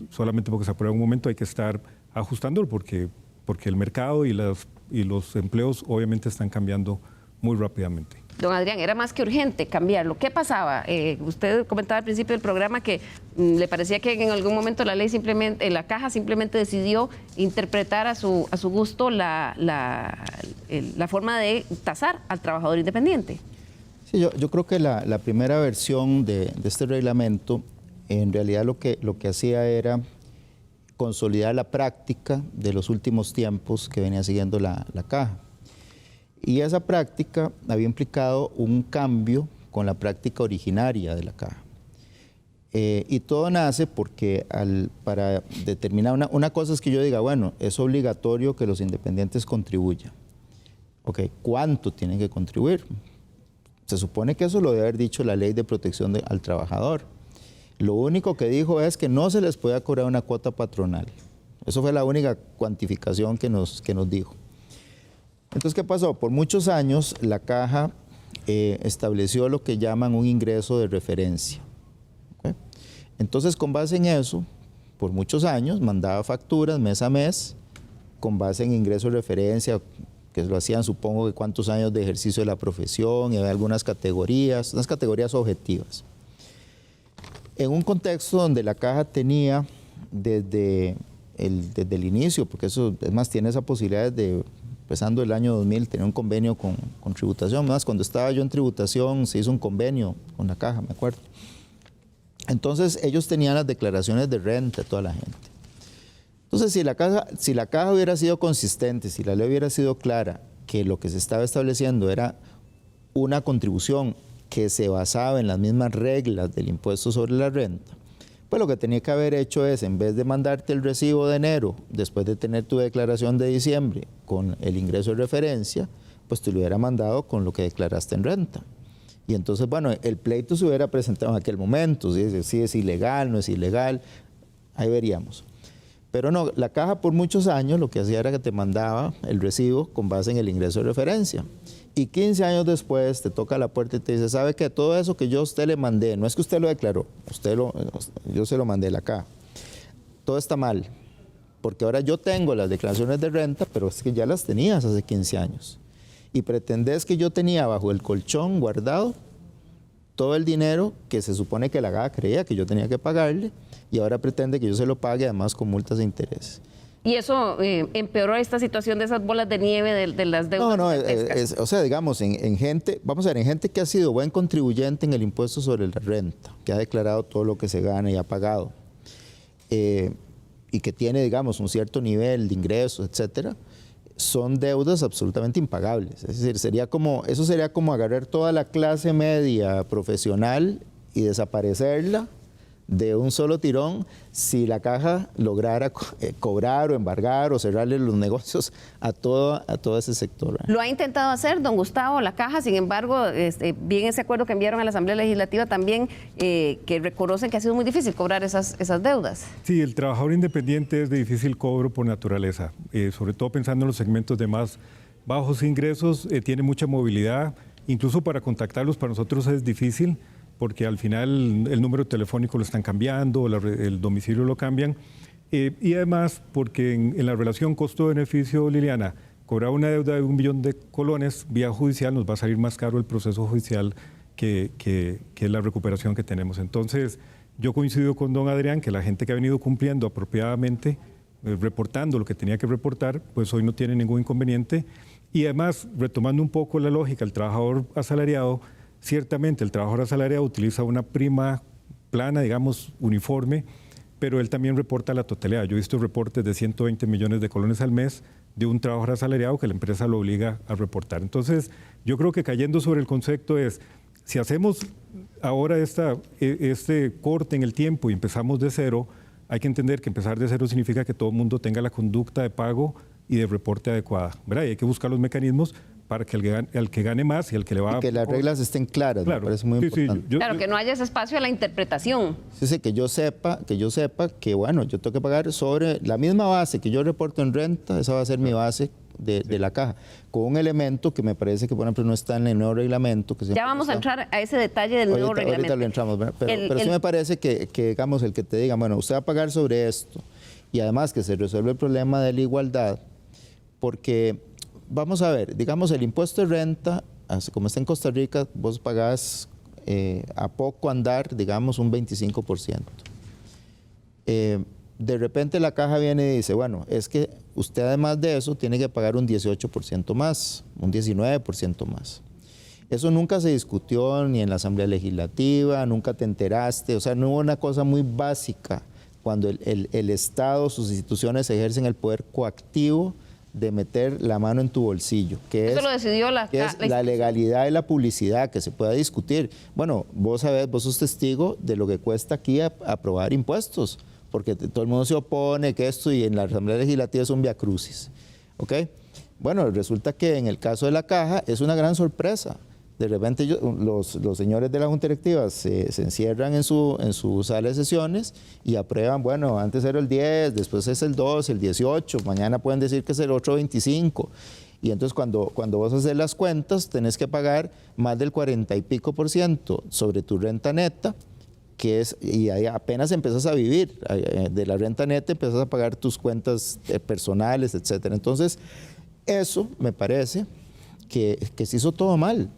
solamente porque se aprueba en un momento, hay que estar ajustándolo porque el mercado y los empleos obviamente están cambiando muy rápidamente. Don Adrián, era más que urgente cambiarlo. ¿Qué pasaba? Usted comentaba al principio del programa que le parecía que en algún momento la ley simplemente, la Caja simplemente decidió interpretar a su gusto la forma de tasar al trabajador independiente. Sí, yo creo que la primera versión de este reglamento, en realidad lo que hacía era consolidar la práctica de los últimos tiempos que venía siguiendo la Caja. Y esa práctica había implicado un cambio con la práctica originaria de la Caja. Y todo nace porque para determinar una cosa es que yo diga, bueno, es obligatorio que los independientes contribuyan. Ok, ¿cuánto tienen que contribuir? Se supone que eso lo debe haber dicho la Ley de Protección al Trabajador. Lo único que dijo es que no se les podía cobrar una cuota patronal. Eso fue la única cuantificación que nos dijo. Entonces, ¿qué pasó? Por muchos años la Caja estableció lo que llaman un ingreso de referencia. ¿Okay? Entonces, con base en eso, por muchos años mandaba facturas mes a mes con base en ingreso de referencia, que lo hacían, supongo, que cuántos años de ejercicio de la profesión, y había algunas categorías, unas categorías objetivas. En un contexto donde la Caja tenía desde el inicio, porque eso, es más, tiene esa posibilidad de, empezando el año 2000, tener un convenio con tributación. Más, cuando estaba yo en tributación se hizo un convenio con la Caja, me acuerdo. Entonces ellos tenían las declaraciones de renta de toda la gente. Entonces si la Caja hubiera sido consistente, si la ley hubiera sido clara, que lo que se estaba estableciendo era una contribución que se basaba en las mismas reglas del impuesto sobre la renta, pues lo que tenía que haber hecho es, en vez de mandarte el recibo de enero, después de tener tu declaración de diciembre con el ingreso de referencia, pues te lo hubiera mandado con lo que declaraste en renta. Y entonces, bueno, el pleito se hubiera presentado en aquel momento, si es ilegal, no es ilegal, ahí veríamos. Pero no, la Caja por muchos años lo que hacía era que te mandaba el recibo con base en el ingreso de referencia. Y 15 años después te toca la puerta y te dice, ¿sabe qué? Todo eso que yo a usted le mandé, no es que usted lo declaró, yo se lo mandé a la Caja. Todo está mal, porque ahora yo tengo las declaraciones de renta, pero es que ya las tenías hace 15 años. Y pretendés que yo tenía bajo el colchón guardado todo el dinero que se supone que la caja creía que yo tenía que pagarle y ahora pretende que yo se lo pague además con multas de interés. ¿Y eso empeoró esta situación de esas bolas de nieve de las deudas? No, o sea, digamos, en gente, vamos a ver, en gente que ha sido buen contribuyente en el impuesto sobre la renta, que ha declarado todo lo que se gana y ha pagado, y que tiene, digamos, un cierto nivel de ingresos, etcétera, son deudas absolutamente impagables. Es decir, eso sería como agarrar toda la clase media profesional y desaparecerla de un solo tirón si la caja lograra cobrar o embargar o cerrarle los negocios a todo ese sector, ¿verdad? Lo ha intentado hacer, don Gustavo, la caja, sin embargo, bien ese acuerdo que enviaron a la Asamblea Legislativa también, que reconocen que ha sido muy difícil cobrar esas deudas. Sí, el trabajador independiente es de difícil cobro por naturaleza, sobre todo pensando en los segmentos de más bajos ingresos, tiene mucha movilidad, incluso para contactarlos para nosotros es difícil, porque al final el número telefónico lo están cambiando, el domicilio lo cambian, y además porque en la relación costo-beneficio, Liliana, cobrar una deuda de 1 millón de colones vía judicial nos va a salir más caro el proceso judicial que la recuperación que tenemos. Entonces, yo coincido con don Adrián que la gente que ha venido cumpliendo apropiadamente, reportando lo que tenía que reportar, pues hoy no tiene ningún inconveniente. Y además, retomando un poco la lógica, el trabajador asalariado, ciertamente el trabajador asalariado utiliza una prima plana, digamos, uniforme, pero él también reporta la totalidad. Yo he visto reportes de 120 millones de colones al mes de un trabajador asalariado que la empresa lo obliga a reportar. Entonces, yo creo que cayendo sobre el concepto es, si hacemos ahora este corte en el tiempo y empezamos de cero, hay que entender que empezar de cero significa que todo el mundo tenga la conducta de pago y de reporte adecuada, ¿verdad? Y hay que buscar los mecanismos para que el que gane más y el que le va a... que las reglas estén claras, claro, me parece muy importante. Claro, que no haya ese espacio a la interpretación. Sí, que yo sepa que, bueno, yo tengo que pagar sobre la misma base que yo reporto en renta, esa va a ser mi base de la caja, con un elemento que me parece que, por ejemplo, no está en el nuevo reglamento. Que ya vamos a entrar a ese detalle del nuevo reglamento. Ahorita lo entramos, pero sí me parece que, digamos, el que te diga, bueno, usted va a pagar sobre esto, y además que se resuelve el problema de la igualdad, porque... Vamos a ver, digamos, el impuesto de renta, así como está en Costa Rica, vos pagás a poco andar, digamos, un 25%. De repente la caja viene y dice, bueno, es que usted además de eso tiene que pagar un 18% más, un 19% más. Eso nunca se discutió ni en la Asamblea Legislativa, nunca te enteraste, o sea, no hubo una cosa muy básica cuando el Estado, sus instituciones ejercen el poder coactivo de meter la mano en tu bolsillo, que eso lo decidió la legalidad y la publicidad, que se pueda discutir. Bueno, vos sabés, vos sos testigo de lo que cuesta aquí aprobar impuestos, porque todo el mundo se opone que esto, y en la Asamblea Legislativa es un viacrucis, ¿ok? Bueno, resulta que en el caso de la caja es una gran sorpresa. De repente los señores de la Junta Directiva se encierran en su sala de sesiones y aprueban, bueno, antes era el 10, después es el 12, el 18, mañana pueden decir que es el otro 25. Y entonces cuando vos haces las cuentas, tenés que pagar más del 40 y pico % sobre tu renta neta, y ahí apenas empiezas a vivir. De la renta neta empiezas a pagar tus cuentas personales, etcétera. Entonces, eso me parece que se hizo todo mal.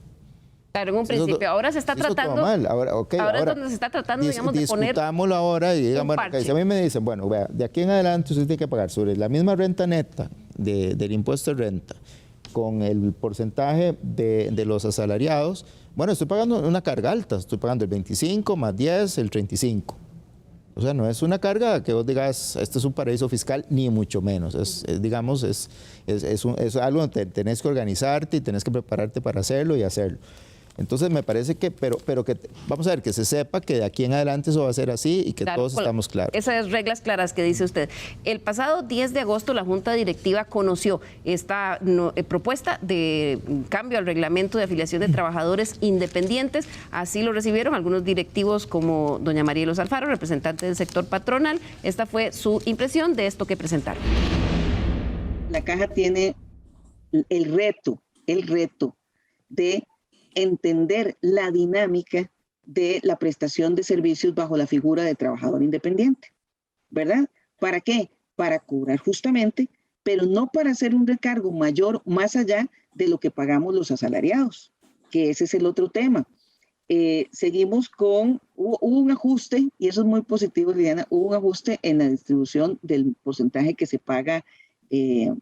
Claro, en un principio. Ahora se está tratando. Ahora es donde se está tratando, digamos, de poner. Discutámoslo ahora y digan, bueno, si a mí me dicen, bueno, vea, de aquí en adelante usted tiene que pagar sobre la misma renta neta del impuesto de renta, con el porcentaje de los asalariados. Bueno, estoy pagando una carga alta, estoy pagando el 25 más 10, el 35. O sea, no es una carga que vos digas, esto es un paraíso fiscal, ni mucho menos. Es algo donde tenés que organizarte y tenés que prepararte para hacerlo y hacerlo. Entonces me parece que, pero que vamos a ver, que se sepa que de aquí en adelante eso va a ser así y que todos estamos claros. Esas reglas claras que dice usted. El pasado 10 de agosto la Junta Directiva conoció esta propuesta de cambio al reglamento de afiliación de trabajadores independientes. Así lo recibieron algunos directivos como doña Marielos Alfaro, representante del sector patronal. Esta fue su impresión de esto que presentaron. La caja tiene el reto de entender la dinámica de la prestación de servicios bajo la figura de trabajador independiente, ¿verdad? ¿Para qué? Para cobrar justamente, pero no para hacer un recargo mayor más allá de lo que pagamos los asalariados, que ese es el otro tema. seguimos con, hubo un ajuste, y eso es muy positivo, Liliana, hubo un ajuste en la distribución del porcentaje que se paga en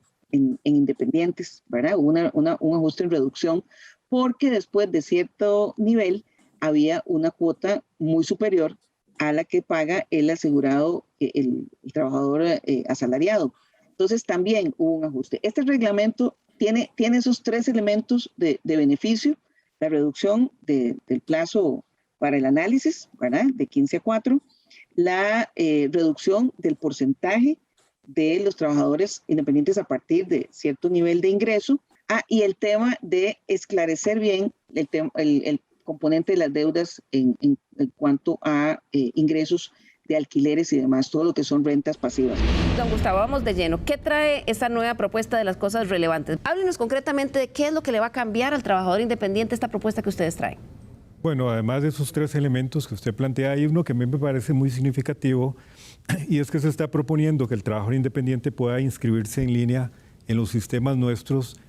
independientes, ¿verdad? Hubo un ajuste en reducción, porque después de cierto nivel había una cuota muy superior a la que paga el asegurado, el trabajador asalariado. Entonces también hubo un ajuste. Este reglamento tiene esos tres elementos de beneficio: la reducción del plazo para el análisis, ¿verdad?, de 15 a 4, la reducción del porcentaje de los trabajadores independientes a partir de cierto nivel de ingreso, y el tema de esclarecer bien el componente de las deudas en cuanto a ingresos de alquileres y demás, todo lo que son rentas pasivas. Don Gustavo, vamos de lleno. ¿Qué trae esta nueva propuesta de las cosas relevantes? Háblenos concretamente de qué es lo que le va a cambiar al trabajador independiente esta propuesta que ustedes traen. Bueno, además de esos tres elementos que usted plantea, hay uno que a mí me parece muy significativo, y es que se está proponiendo que el trabajador independiente pueda inscribirse en línea en los sistemas nuestros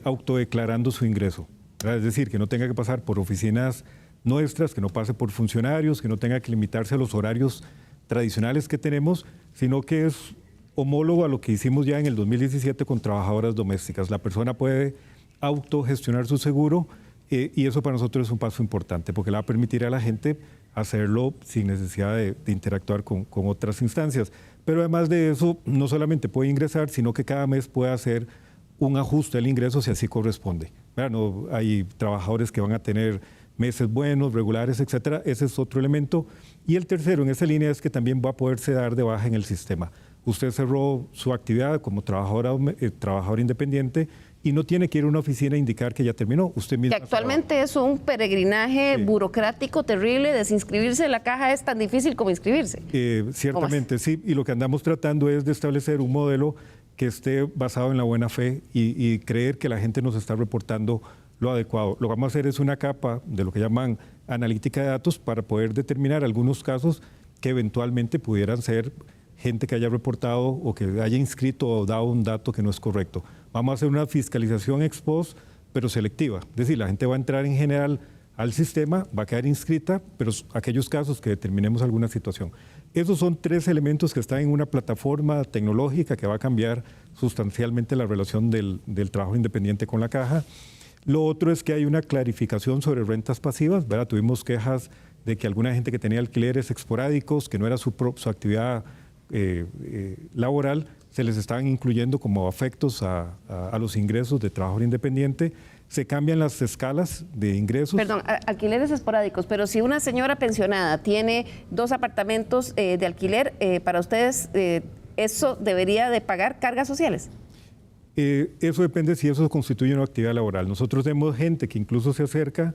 autodeclarando su ingreso. Es decir, que no tenga que pasar por oficinas nuestras, que no pase por funcionarios, que no tenga que limitarse a los horarios tradicionales que tenemos, sino que es homólogo a lo que hicimos ya en el 2017 con trabajadoras domésticas. La persona puede autogestionar su seguro y eso para nosotros es un paso importante porque le va a permitir a la gente hacerlo sin necesidad de interactuar con otras instancias. Pero además de eso, no solamente puede ingresar, sino que cada mes puede hacer un ajuste al ingreso si así corresponde. No, hay trabajadores que van a tener meses buenos, regulares, etcétera. Ese es otro elemento. Y el tercero en esa línea es que también va a poderse dar de baja en el sistema. Usted cerró su actividad como trabajador independiente y no tiene que ir a una oficina a indicar que ya terminó. Usted mismo. Que actualmente es un peregrinaje burocrático terrible. Desinscribirse en la caja es tan difícil como inscribirse. Ciertamente, sí. Y lo que andamos tratando es de establecer un modelo que esté basado en la buena fe y creer que la gente nos está reportando lo adecuado. Lo que vamos a hacer es una capa de lo que llaman analítica de datos para poder determinar algunos casos que eventualmente pudieran ser gente que haya reportado o que haya inscrito o dado un dato que no es correcto. Vamos a hacer una fiscalización ex post, pero selectiva. Es decir, la gente va a entrar en general al sistema, va a quedar inscrita, pero aquellos casos que determinemos alguna situación. Esos son tres elementos que están en una plataforma tecnológica que va a cambiar sustancialmente la relación del trabajo independiente con la caja. Lo otro es que hay una clarificación sobre rentas pasivas, ¿verdad? Tuvimos quejas de que alguna gente que tenía alquileres esporádicos, que no era su actividad laboral, se les estaban incluyendo como afectos a los ingresos de trabajador independiente. Se cambian las escalas de ingresos. Perdón, alquileres esporádicos, pero si una señora pensionada tiene 2 apartamentos de alquiler, para ustedes, ¿eso debería de pagar cargas sociales? Eso depende si eso constituye una actividad laboral. Nosotros tenemos gente que incluso se acerca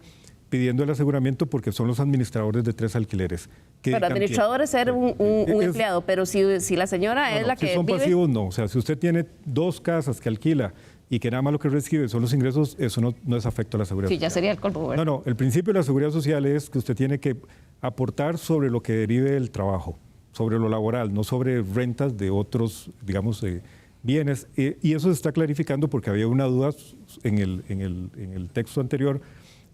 pidiendo el aseguramiento porque son los administradores de 3 alquileres. Pero administrador es ser un empleado, pero si la señora es la que si son vive... pasivos, no. O sea, si usted tiene 2 casas que alquila y que nada más lo que recibe son los ingresos, eso no es afecto a la seguridad social. Sí, ya sería el colmo, ¿verdad? No, el principio de la seguridad social es que usted tiene que aportar sobre lo que derive del trabajo, sobre lo laboral, no sobre rentas de otros, digamos, bienes. Y eso se está clarificando porque había una duda en el texto anterior.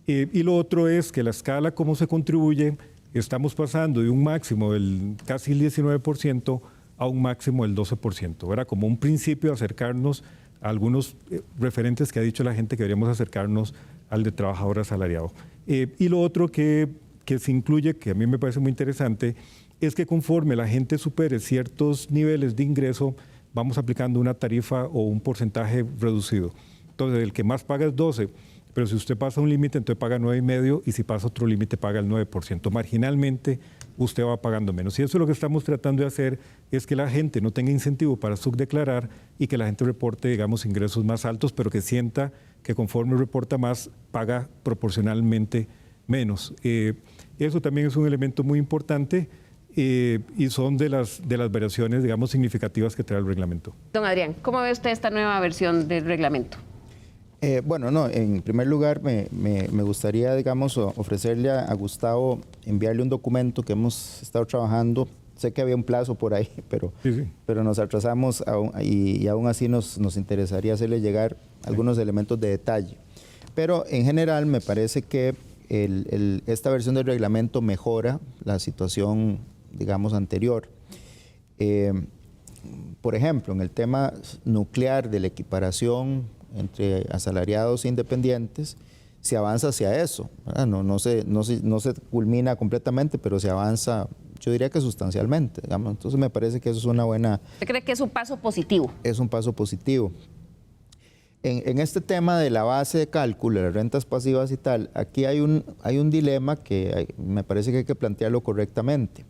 Y lo otro es que la escala, cómo se contribuye, estamos pasando de un máximo del casi el 19% a un máximo del 12%. Era como un principio de acercarnos a algunos referentes que ha dicho la gente que deberíamos acercarnos al de trabajador asalariado. Y lo otro que se incluye, que a mí me parece muy interesante, es que conforme la gente supere ciertos niveles de ingreso, vamos aplicando una tarifa o un porcentaje reducido. Entonces, el que más paga es 12%. Pero si usted pasa un límite, entonces paga 9,5% y si pasa otro límite, paga el 9%. Marginalmente, usted va pagando menos. Y eso es lo que estamos tratando de hacer, es que la gente no tenga incentivo para subdeclarar y que la gente reporte, digamos, ingresos más altos, pero que sienta que conforme reporta más, paga proporcionalmente menos. Eso también es un elemento muy importante y son de las variaciones, digamos, significativas que trae el reglamento. Don Adrián, ¿cómo ve usted esta nueva versión del reglamento? En primer lugar me gustaría, digamos, ofrecerle a Gustavo, enviarle un documento que hemos estado trabajando. Sé que había un plazo por ahí, pero nos atrasamos y aún así nos interesaría hacerle llegar algunos elementos de detalle. Pero en general me parece que esta versión del reglamento mejora la situación, digamos, anterior. Por ejemplo, en el tema nuclear de la equiparación entre asalariados e independientes, se avanza hacia eso, ¿verdad? No se culmina completamente, pero se avanza, yo diría que sustancialmente, digamos. Entonces me parece que eso es una buena... ¿Usted cree que es un paso positivo? Es un paso positivo. En este tema de la base de cálculo, las rentas pasivas y tal, aquí hay un dilema que me parece que hay que plantearlo correctamente.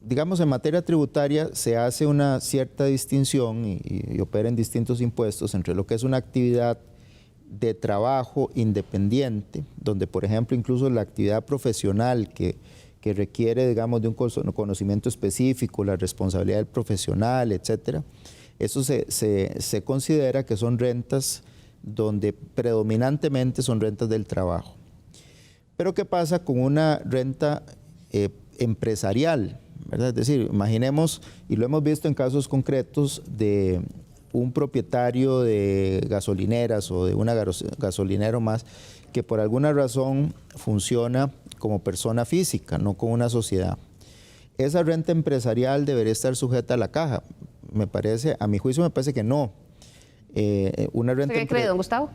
Digamos, en materia tributaria se hace una cierta distinción y opera en distintos impuestos entre lo que es una actividad de trabajo independiente, donde, por ejemplo, incluso la actividad profesional que requiere, digamos, de un conocimiento específico, la responsabilidad del profesional, etcétera. Eso se considera que son rentas donde predominantemente son rentas del trabajo. Pero ¿qué pasa con una renta empresarial? ¿Verdad? Es decir, imaginemos, y lo hemos visto en casos concretos, de un propietario de gasolineras o de una gasolinera más, que por alguna razón funciona como persona física, no como una sociedad. Esa renta empresarial debería estar sujeta a la caja. Me parece, a mi juicio me parece que no. Una renta ¿Qué cree, don Gustavo?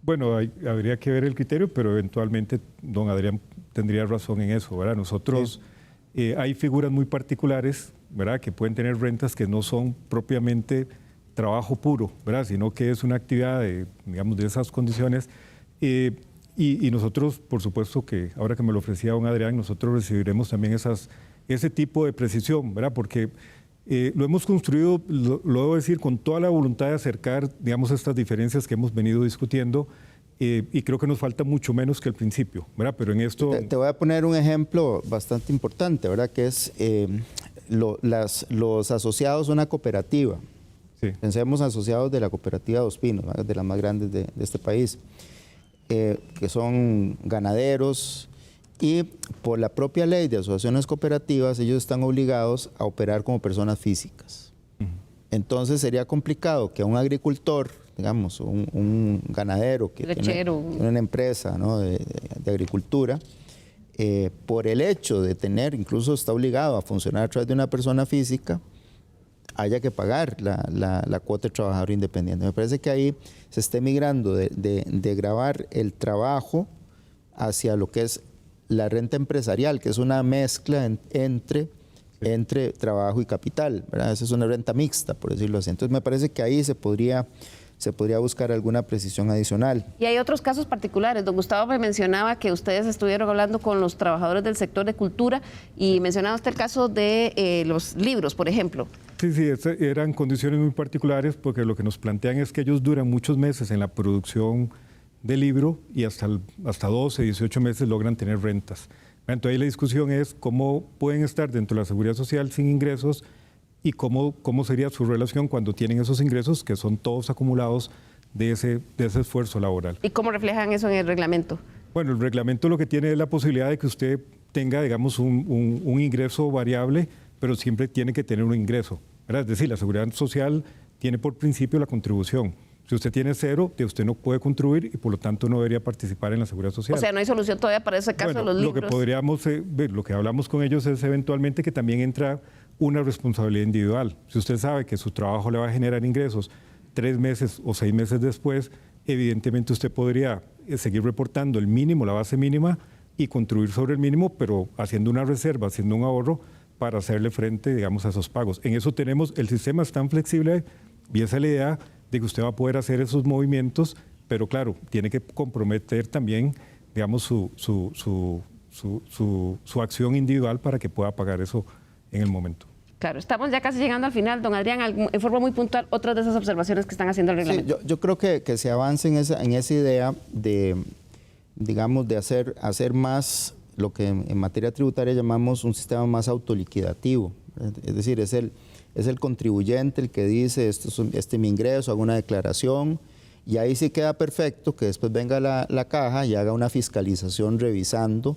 Bueno, habría que ver el criterio, pero eventualmente don Adrián tendría razón en eso, ¿verdad? Nosotros, hay figuras muy particulares, ¿verdad?, que pueden tener rentas que no son propiamente trabajo puro, ¿verdad?, sino que es una actividad de, digamos, de esas condiciones. Y nosotros, por supuesto que ahora que me lo ofrecía don Adrián, nosotros recibiremos también ese tipo de precisión, ¿verdad?, porque lo hemos construido, lo debo decir, con toda la voluntad de acercar, digamos, estas diferencias que hemos venido discutiendo, y creo que nos falta mucho menos que al principio, ¿verdad? Pero en esto... Te voy a poner un ejemplo bastante importante, ¿verdad?, que es los asociados a una cooperativa. Sí. Pensemos asociados de la cooperativa Dos Pinos, ¿verdad?, de las más grandes de este país, que son ganaderos, y por la propia ley de asociaciones cooperativas ellos están obligados a operar como personas físicas. Entonces sería complicado que a un agricultor, digamos, un ganadero que tiene una empresa, ¿no?, de agricultura, por el hecho de tener, incluso está obligado a funcionar a través de una persona física, haya que pagar la cuota de trabajador independiente. Me parece que ahí se está migrando de gravar el trabajo hacia lo que es la renta empresarial, que es una mezcla entre trabajo y capital, ¿verdad? Esa es una renta mixta, por decirlo así. Entonces me parece que ahí se podría buscar alguna precisión adicional. Y hay otros casos particulares. Don Gustavo me mencionaba que ustedes estuvieron hablando con los trabajadores del sector de cultura y mencionaba usted el caso de los libros, por ejemplo. Sí, eran condiciones muy particulares porque lo que nos plantean es que ellos duran muchos meses en la producción del libro y hasta 12, 18 meses logran tener rentas. Entonces ahí la discusión es cómo pueden estar dentro de la seguridad social sin ingresos y cómo sería su relación cuando tienen esos ingresos que son todos acumulados de ese esfuerzo laboral. ¿Y cómo reflejan eso en el reglamento? Bueno, el reglamento lo que tiene es la posibilidad de que usted tenga, digamos, un ingreso variable, pero siempre tiene que tener un ingreso, ¿verdad? Es decir, la seguridad social tiene por principio la contribución. Si usted tiene cero, usted no puede contribuir y por lo tanto no debería participar en la seguridad social. O sea, no hay solución todavía para ese caso de los libros. Lo que podríamos ver, lo que hablamos con ellos es eventualmente que también entra una responsabilidad individual. Si usted sabe que su trabajo le va a generar ingresos 3 meses o 6 meses después, evidentemente usted podría seguir reportando el mínimo, la base mínima, y contribuir sobre el mínimo, pero haciendo una reserva, haciendo un ahorro para hacerle frente, digamos, a esos pagos. En eso tenemos, el sistema es tan flexible y esa es la idea de que usted va a poder hacer esos movimientos, pero claro, tiene que comprometer también, digamos, su acción individual para que pueda pagar eso en el momento. Claro, estamos ya casi llegando al final. Don Adrián, en forma muy puntual, otras de esas observaciones que están haciendo el reglamento. Sí, yo creo que se avance en esa idea de, digamos, de hacer más lo que en materia tributaria llamamos un sistema más autoliquidativo. Es decir, es el contribuyente el que dice, este es mi ingreso, hago una declaración, y ahí sí queda perfecto que después venga la caja y haga una fiscalización revisando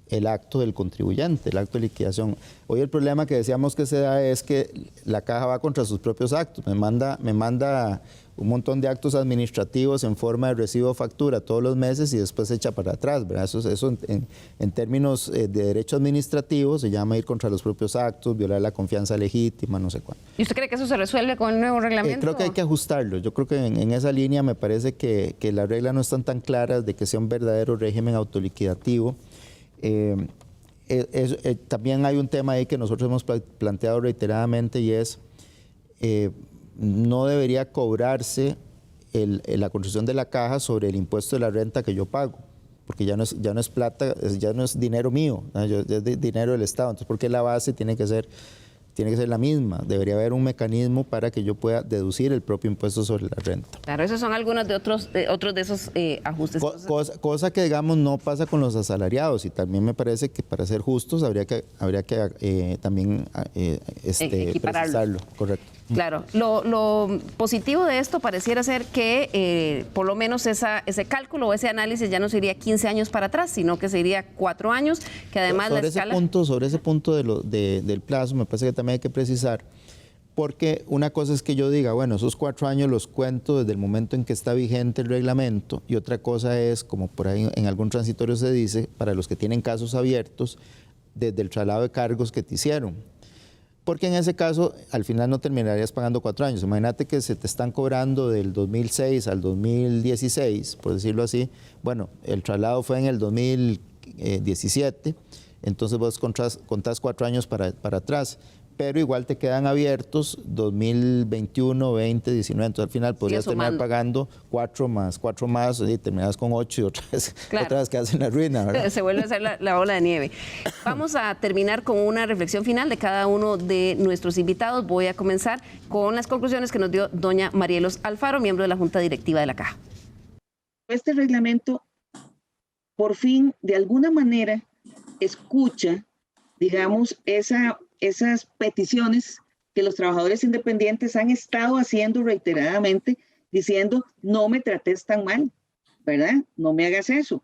el acto del contribuyente, el acto de liquidación. Hoy el problema que decíamos que se da es que la caja va contra sus propios actos. Me manda un montón de actos administrativos en forma de recibo o factura todos los meses y después se echa para atrás, ¿verdad? Eso en términos de derecho administrativo se llama ir contra los propios actos, violar la confianza legítima, no sé cuánto. ¿Y usted cree que eso se resuelve con el nuevo reglamento? Creo que hay que ajustarlo. Yo creo que en esa línea me parece que las reglas no están tan claras de que sea un verdadero régimen autoliquidativo. También hay un tema ahí que nosotros hemos planteado reiteradamente y es no debería cobrarse la construcción de la caja sobre el impuesto de la renta que yo pago, porque ya no es plata, ya no es dinero mío, ¿no? Es dinero del Estado. Entonces, ¿por qué la base tiene que ser la misma? Debería haber un mecanismo para que yo pueda deducir el propio impuesto sobre la renta. Claro, esos son algunos de otros de esos ajustes. Cosa que, digamos, no pasa con los asalariados, y también me parece que para ser justos habría que también precisarlo. Correcto. Claro, lo positivo de esto pareciera ser que por lo menos ese cálculo o ese análisis ya no se iría 15 años para atrás, sino que se iría 4 años, que además sobre ese punto del plazo me parece que también hay que precisar, porque una cosa es que yo diga, bueno, esos 4 años los cuento desde el momento en que está vigente el reglamento, y otra cosa es, como por ahí en algún transitorio se dice, para los que tienen casos abiertos, desde el traslado de cargos que te hicieron. Porque en ese caso, al final no terminarías pagando 4 años. Imagínate que se te están cobrando del 2006 al 2016, por decirlo así. Bueno, el traslado fue en el 2017, entonces vos contás 4 años para atrás. Pero igual te quedan abiertos 2021, 20, 19. Entonces al final podrías terminar pagando 4 más, y terminas con 8 y otra vez quedas en la ruina, ¿verdad? Se vuelve a hacer la bola de nieve. Vamos a terminar con una reflexión final de cada uno de nuestros invitados. Voy a comenzar con las conclusiones que nos dio doña Marielos Alfaro, miembro de la Junta Directiva de la Caja. Este reglamento, por fin, de alguna manera, escucha, digamos, esas peticiones que los trabajadores independientes han estado haciendo reiteradamente, diciendo, no me trates tan mal, ¿verdad? No me hagas eso.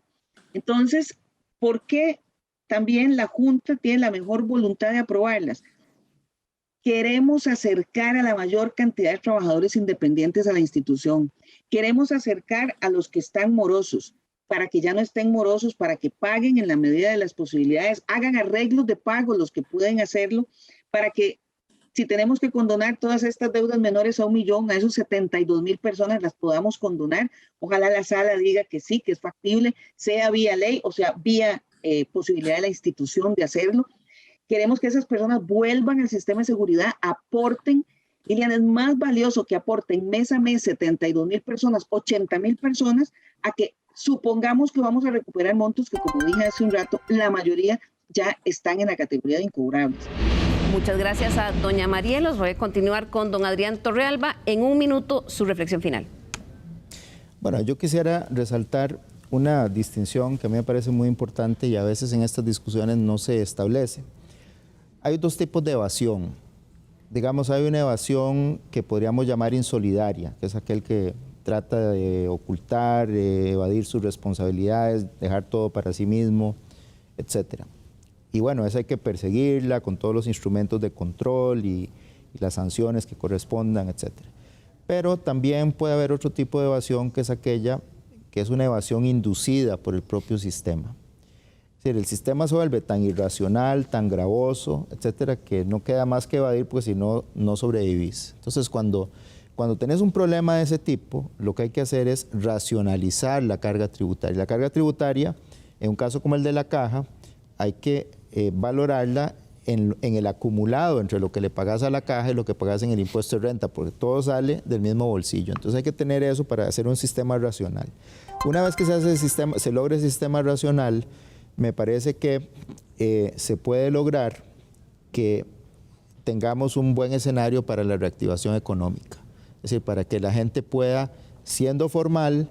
Entonces, ¿por qué también la Junta tiene la mejor voluntad de aprobarlas? Queremos acercar a la mayor cantidad de trabajadores independientes a la institución. Queremos acercar a los que están morosos, para que ya no estén morosos, para que paguen en la medida de las posibilidades, hagan arreglos de pago los que pueden hacerlo, para que si tenemos que condonar todas estas deudas menores a 1 millón, a esos 72,000 personas las podamos condonar. Ojalá la sala diga que sí, que es factible, sea vía ley, o sea, vía posibilidad de la institución de hacerlo. Queremos que esas personas vuelvan al sistema de seguridad, aporten. Liliana, es más valioso que aporten mes a mes 72,000 personas, 80,000 personas, a que supongamos que vamos a recuperar montos que, como dije hace un rato, la mayoría ya están en la categoría de incobrables. Muchas gracias a doña Marielos. Voy a continuar con don Adrián Torrealba. En 1 minuto, su reflexión final. Bueno, yo quisiera resaltar una distinción que a mí me parece muy importante y a veces en estas discusiones no se establece. Hay 2 tipos de evasión. Digamos, hay una evasión que podríamos llamar insolidaria, que es aquel que trata de ocultar, de evadir sus responsabilidades, dejar todo para sí mismo, etc. Y bueno, esa hay que perseguirla con todos los instrumentos de control y las sanciones que correspondan, etc. Pero también puede haber otro tipo de evasión, que es aquella que es una evasión inducida por el propio sistema. Es decir, el sistema se vuelve tan irracional, tan gravoso, etcétera, que no queda más que evadir, porque si no, no sobrevivís. Entonces, cuando tenés un problema de ese tipo, lo que hay que hacer es racionalizar la carga tributaria. La carga tributaria, en un caso como el de la Caja, hay que valorarla en el acumulado entre lo que le pagas a la Caja y lo que pagas en el impuesto de renta, porque todo sale del mismo bolsillo. Entonces hay que tener eso para hacer un sistema racional. Una vez que se logra el sistema racional, me parece que se puede lograr que tengamos un buen escenario para la reactivación económica. Es decir, para que la gente pueda, siendo formal,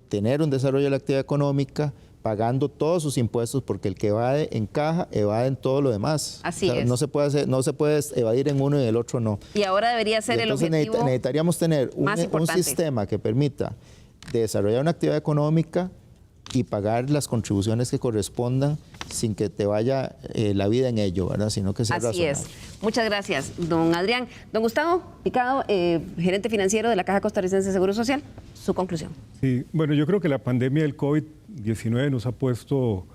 tener un desarrollo de la actividad económica, pagando todos sus impuestos, porque el que evade en Caja, evade en todo lo demás. Así es. No se puede evadir en uno y en el otro no. Y ahora debería ser el objetivo. Necesitaríamos tener un sistema que permita desarrollar una actividad económica y pagar las contribuciones que correspondan sin que te vaya la vida en ello, ¿verdad? Sino que sea Así razonable. es. Muchas gracias, don Adrián. Don Gustavo Picado, gerente financiero de la Caja Costarricense de Seguro Social, su conclusión. Sí, bueno, yo creo que la pandemia del COVID-19 nos ha puesto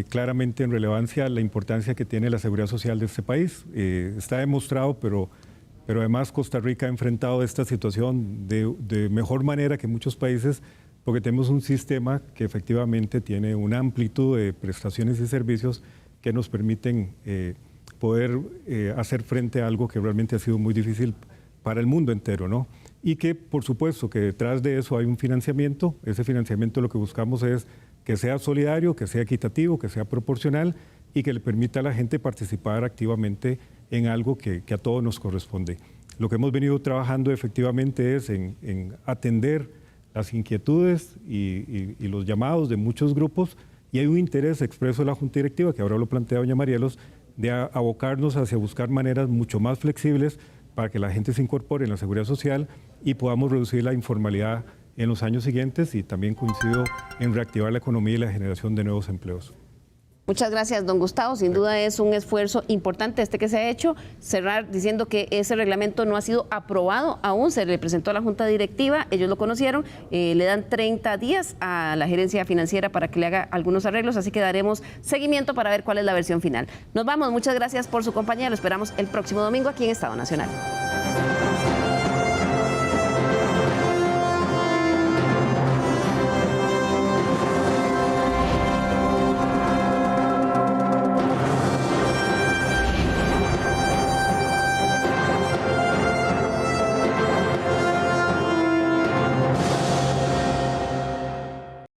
claramente en relevancia la importancia que tiene la seguridad social de este país. Está demostrado, pero además Costa Rica ha enfrentado esta situación de mejor manera que muchos países, porque tenemos un sistema que efectivamente tiene una amplitud de prestaciones y servicios que nos permiten poder hacer frente a algo que realmente ha sido muy difícil para el mundo entero, ¿no? Y que, por supuesto, que detrás de eso hay un financiamiento. Ese financiamiento lo que buscamos es que sea solidario, que sea equitativo, que sea proporcional y que le permita a la gente participar activamente en algo que a todos nos corresponde. Lo que hemos venido trabajando efectivamente es en atender las inquietudes y los llamados de muchos grupos, y hay un interés expreso de la Junta Directiva, que ahora lo plantea doña Marielos, de abocarnos hacia buscar maneras mucho más flexibles para que la gente se incorpore en la seguridad social y podamos reducir la informalidad en los años siguientes, y también coincido en reactivar la economía y la generación de nuevos empleos. Muchas gracias, don Gustavo. Sin duda es un esfuerzo importante que se ha hecho. Cerrar diciendo que ese reglamento no ha sido aprobado aún, se le presentó a la Junta Directiva, ellos lo conocieron, le dan 30 días a la gerencia financiera para que le haga algunos arreglos, así que daremos seguimiento para ver cuál es la versión final. Nos vamos, muchas gracias por su compañía, lo esperamos el próximo domingo aquí en Estado Nacional.